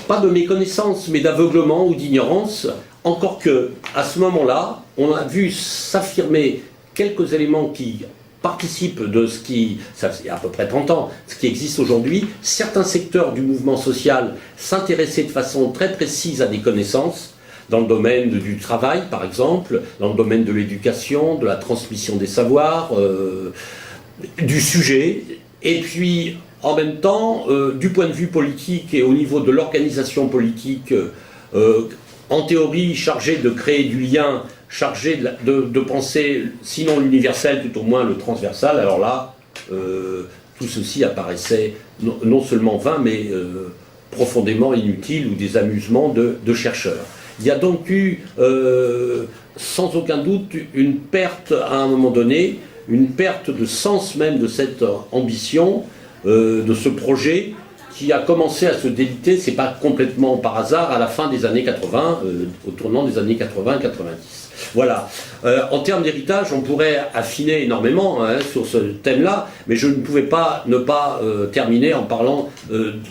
pas de méconnaissance, mais d'aveuglement ou d'ignorance, encore que, à ce moment-là, on a vu s'affirmer quelques éléments qui participent de ce qui, ça fait à peu près 30 ans, ce qui existe aujourd'hui. Certains secteurs du mouvement social s'intéressaient de façon très précise à des connaissances, dans le domaine du travail, par exemple, dans le domaine de l'éducation, de la transmission des savoirs, du sujet, et puis, en même temps, du point de vue politique et au niveau de l'organisation politique, en théorie chargé de créer du lien, chargé de penser, sinon l'universel, tout au moins le transversal, alors là, tout ceci apparaissait non seulement vain, mais profondément inutile, ou des amusements de chercheurs. Il y a donc eu, sans aucun doute, une perte à un moment donné, une perte de sens même de cette ambition, de ce projet, qui a commencé à se déliter, c'est pas complètement par hasard, à la fin des années 80, au tournant des années 80-90. Voilà. En termes d'héritage, on pourrait affiner énormément sur ce thème-là, mais je ne pouvais pas ne pas terminer en parlant que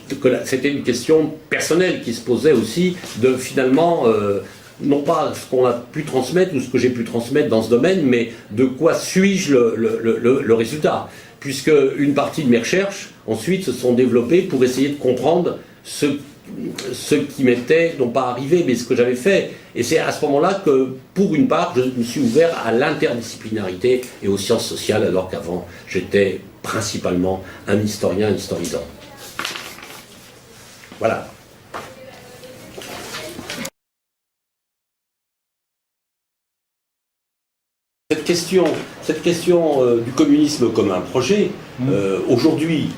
c'était une question personnelle qui se posait aussi, de finalement, non pas ce qu'on a pu transmettre ou ce que j'ai pu transmettre dans ce domaine, mais de quoi suis-je le résultat. Puisque une partie de mes recherches, ensuite, se sont développées pour essayer de comprendre ce qui m'était, non pas arrivé, mais ce que j'avais fait. Et c'est à ce moment-là que, pour une part, je me suis ouvert à l'interdisciplinarité et aux sciences sociales, alors qu'avant, j'étais principalement un historisant. Voilà. Cette question du communisme comme un projet, aujourd'hui,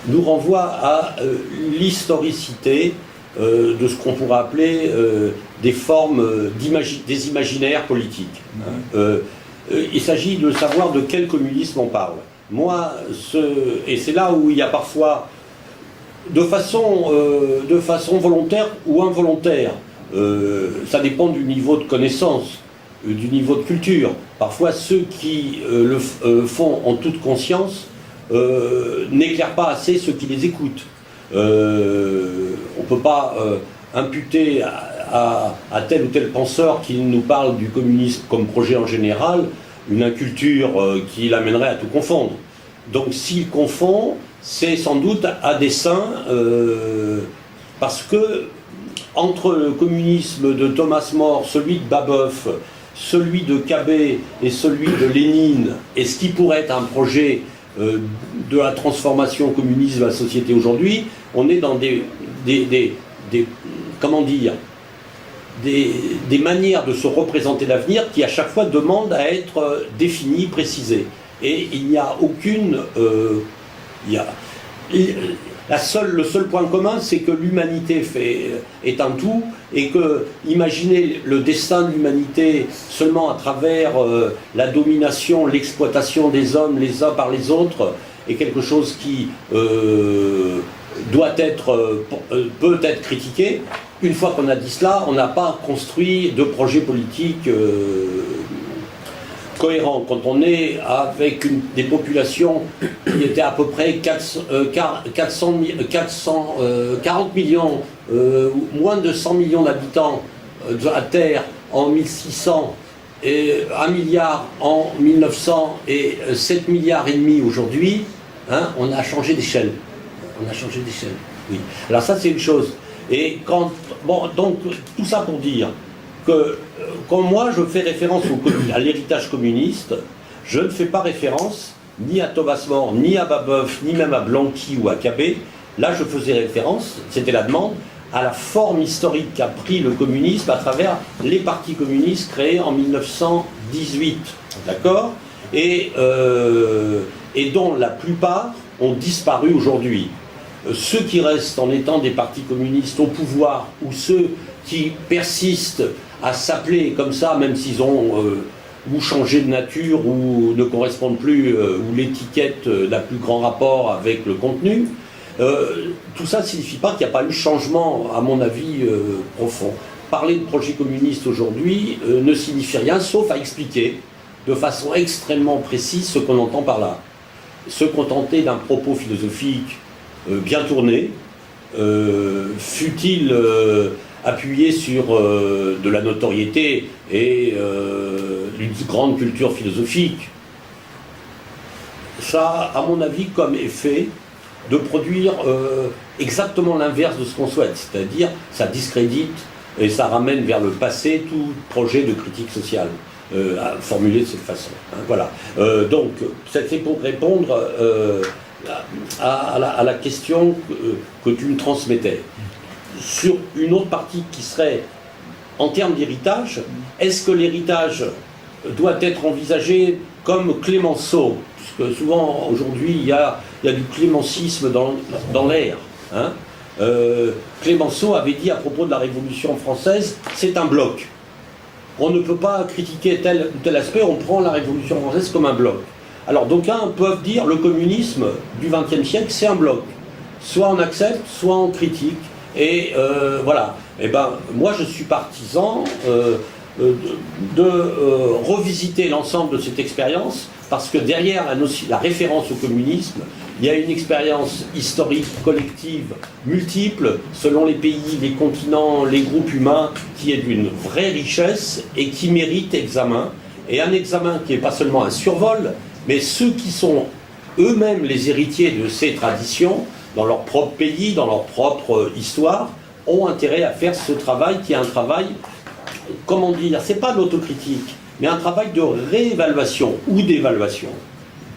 nous renvoie à l'historicité de ce qu'on pourrait appeler des formes des imaginaires politiques. Il s'agit de savoir de quel communisme on parle. Moi, et c'est là où il y a parfois, de façon volontaire ou involontaire, ça dépend du niveau de connaissance, du niveau de culture. Parfois, ceux qui le font en toute conscience n'éclairent pas assez ceux qui les écoutent. On ne peut pas imputer à tel ou tel penseur qui nous parle du communisme comme projet en général une inculture qui l'amènerait à tout confondre. Donc s'il confond, c'est sans doute à dessein, parce que entre le communisme de Thomas More, celui de Babeuf, celui de Cabet et celui de Lénine, et ce qui pourrait être un projet de la transformation communiste de la société aujourd'hui, on est dans des comment dire, des manières de se représenter l'avenir qui à chaque fois demandent à être définies, précisées. Et il n'y a aucune... le seul point commun, c'est que l'humanité est un tout, et que imaginer le destin de l'humanité seulement à travers la domination, l'exploitation des hommes les uns par les autres, est quelque chose qui peut être critiqué. Une fois qu'on a dit cela, on n'a pas construit de projet politique cohérent. Quand on est avec des populations qui étaient à peu près 40 millions, moins de 100 millions d'habitants à Terre en 1600, et 1 milliard en 1900 et 7 milliards et demi aujourd'hui, on a changé d'échelle. On a changé d'échelle, oui. Alors ça, c'est une chose. Et donc, tout ça pour dire que quand moi je fais référence à l'héritage communiste, je ne fais pas référence ni à Thomas More, ni à Babeuf, ni même à Blanqui ou à Cabet. Là, je faisais référence, c'était la demande, à la forme historique qu'a pris le communisme à travers les partis communistes créés en 1918, d'accord, et dont la plupart ont disparu aujourd'hui. Ceux qui restent en étant des partis communistes au pouvoir, ou ceux qui persistent à s'appeler comme ça, même s'ils ont ou changer de nature, ou ne correspondent plus, ou l'étiquette n'a plus grand rapport avec le contenu. Tout ça ne signifie pas qu'il n'y a pas eu changement, à mon avis, profond. Parler de projet communiste aujourd'hui ne signifie rien, sauf à expliquer de façon extrêmement précise ce qu'on entend par là. Se contenter d'un propos philosophique bien tourné, fut-il appuyé sur de la notoriété et une grande culture philosophique, ça a, à mon avis, comme effet de produire exactement l'inverse de ce qu'on souhaite, c'est-à-dire ça discrédite et ça ramène vers le passé tout projet de critique sociale formulé de cette façon. Hein, voilà. Donc, c'est pour répondre à la question que tu me transmettais. Sur une autre partie qui serait, en termes d'héritage, est-ce que l'héritage doit être envisagé comme Clémenceau? Puisque souvent, aujourd'hui, il y a du clémencisme dans l'air. Hein. Clémenceau avait dit à propos de la Révolution française, c'est un bloc. On ne peut pas critiquer tel ou tel aspect, on prend la Révolution française comme un bloc. Alors d'aucuns peuvent dire le communisme du XXe siècle, c'est un bloc. Soit on accepte, soit on critique. Et voilà. Et ben, moi je suis partisan de revisiter l'ensemble de cette expérience, parce que derrière la référence au communisme, il y a une expérience historique, collective, multiple, selon les pays, les continents, les groupes humains, qui est d'une vraie richesse et qui mérite examen. Et un examen qui n'est pas seulement un survol, mais ceux qui sont eux-mêmes les héritiers de ces traditions, dans leur propre pays, dans leur propre histoire, ont intérêt à faire ce travail qui est un travail, comment dire, c'est pas de l'autocritique, mais un travail de réévaluation ou d'évaluation.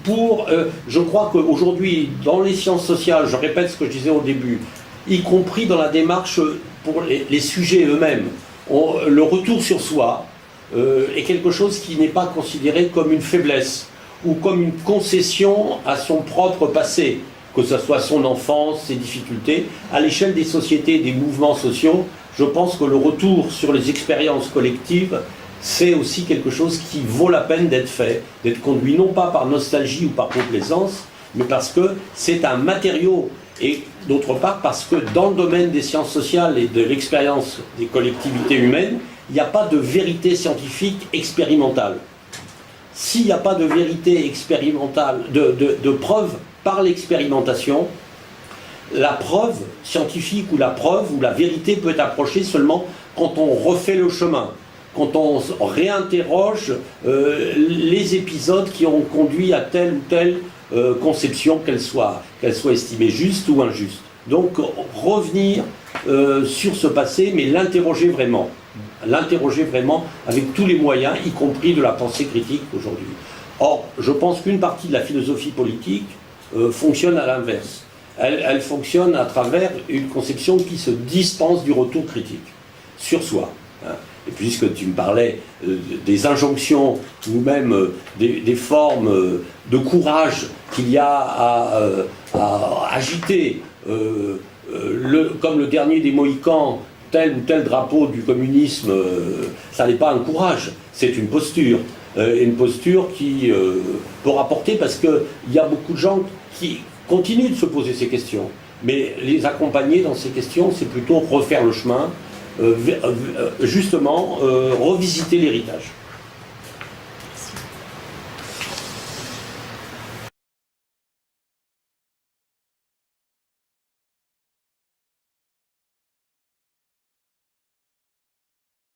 Je crois qu'aujourd'hui, dans les sciences sociales, je répète ce que je disais au début, y compris dans la démarche pour les sujets eux-mêmes, le retour sur soi est quelque chose qui n'est pas considéré comme une faiblesse ou comme une concession à son propre passé, que ce soit son enfance, ses difficultés. À l'échelle des sociétés, des mouvements sociaux, je pense que le retour sur les expériences collectives, c'est aussi quelque chose qui vaut la peine d'être fait, d'être conduit non pas par nostalgie ou par complaisance, mais parce que c'est un matériau, et d'autre part parce que dans le domaine des sciences sociales et de l'expérience des collectivités humaines, il n'y a pas de vérité scientifique expérimentale. S'il n'y a pas de vérité expérimentale, de preuve par l'expérimentation, la preuve scientifique ou la vérité peut être approchée seulement quand on refait le chemin, quand on réinterroge les épisodes qui ont conduit à telle ou telle conception, qu'elle soit estimée juste ou injuste. Donc revenir sur ce passé, mais l'interroger vraiment avec tous les moyens, y compris de la pensée critique aujourd'hui. Or, je pense qu'une partie de la philosophie politique fonctionne à l'inverse. Elle fonctionne à travers une conception qui se dispense du retour critique sur soi. Hein. Et puisque tu me parlais des injonctions ou même des formes de courage qu'il y a à agiter, comme le dernier des Mohicans, tel ou tel drapeau du communisme, ça n'est pas un courage, c'est une posture. Une posture qui peut rapporter, parce qu'il y a beaucoup de gens qui continuent de se poser ces questions. Mais les accompagner dans ces questions, c'est plutôt refaire le chemin, justement revisiter l'héritage.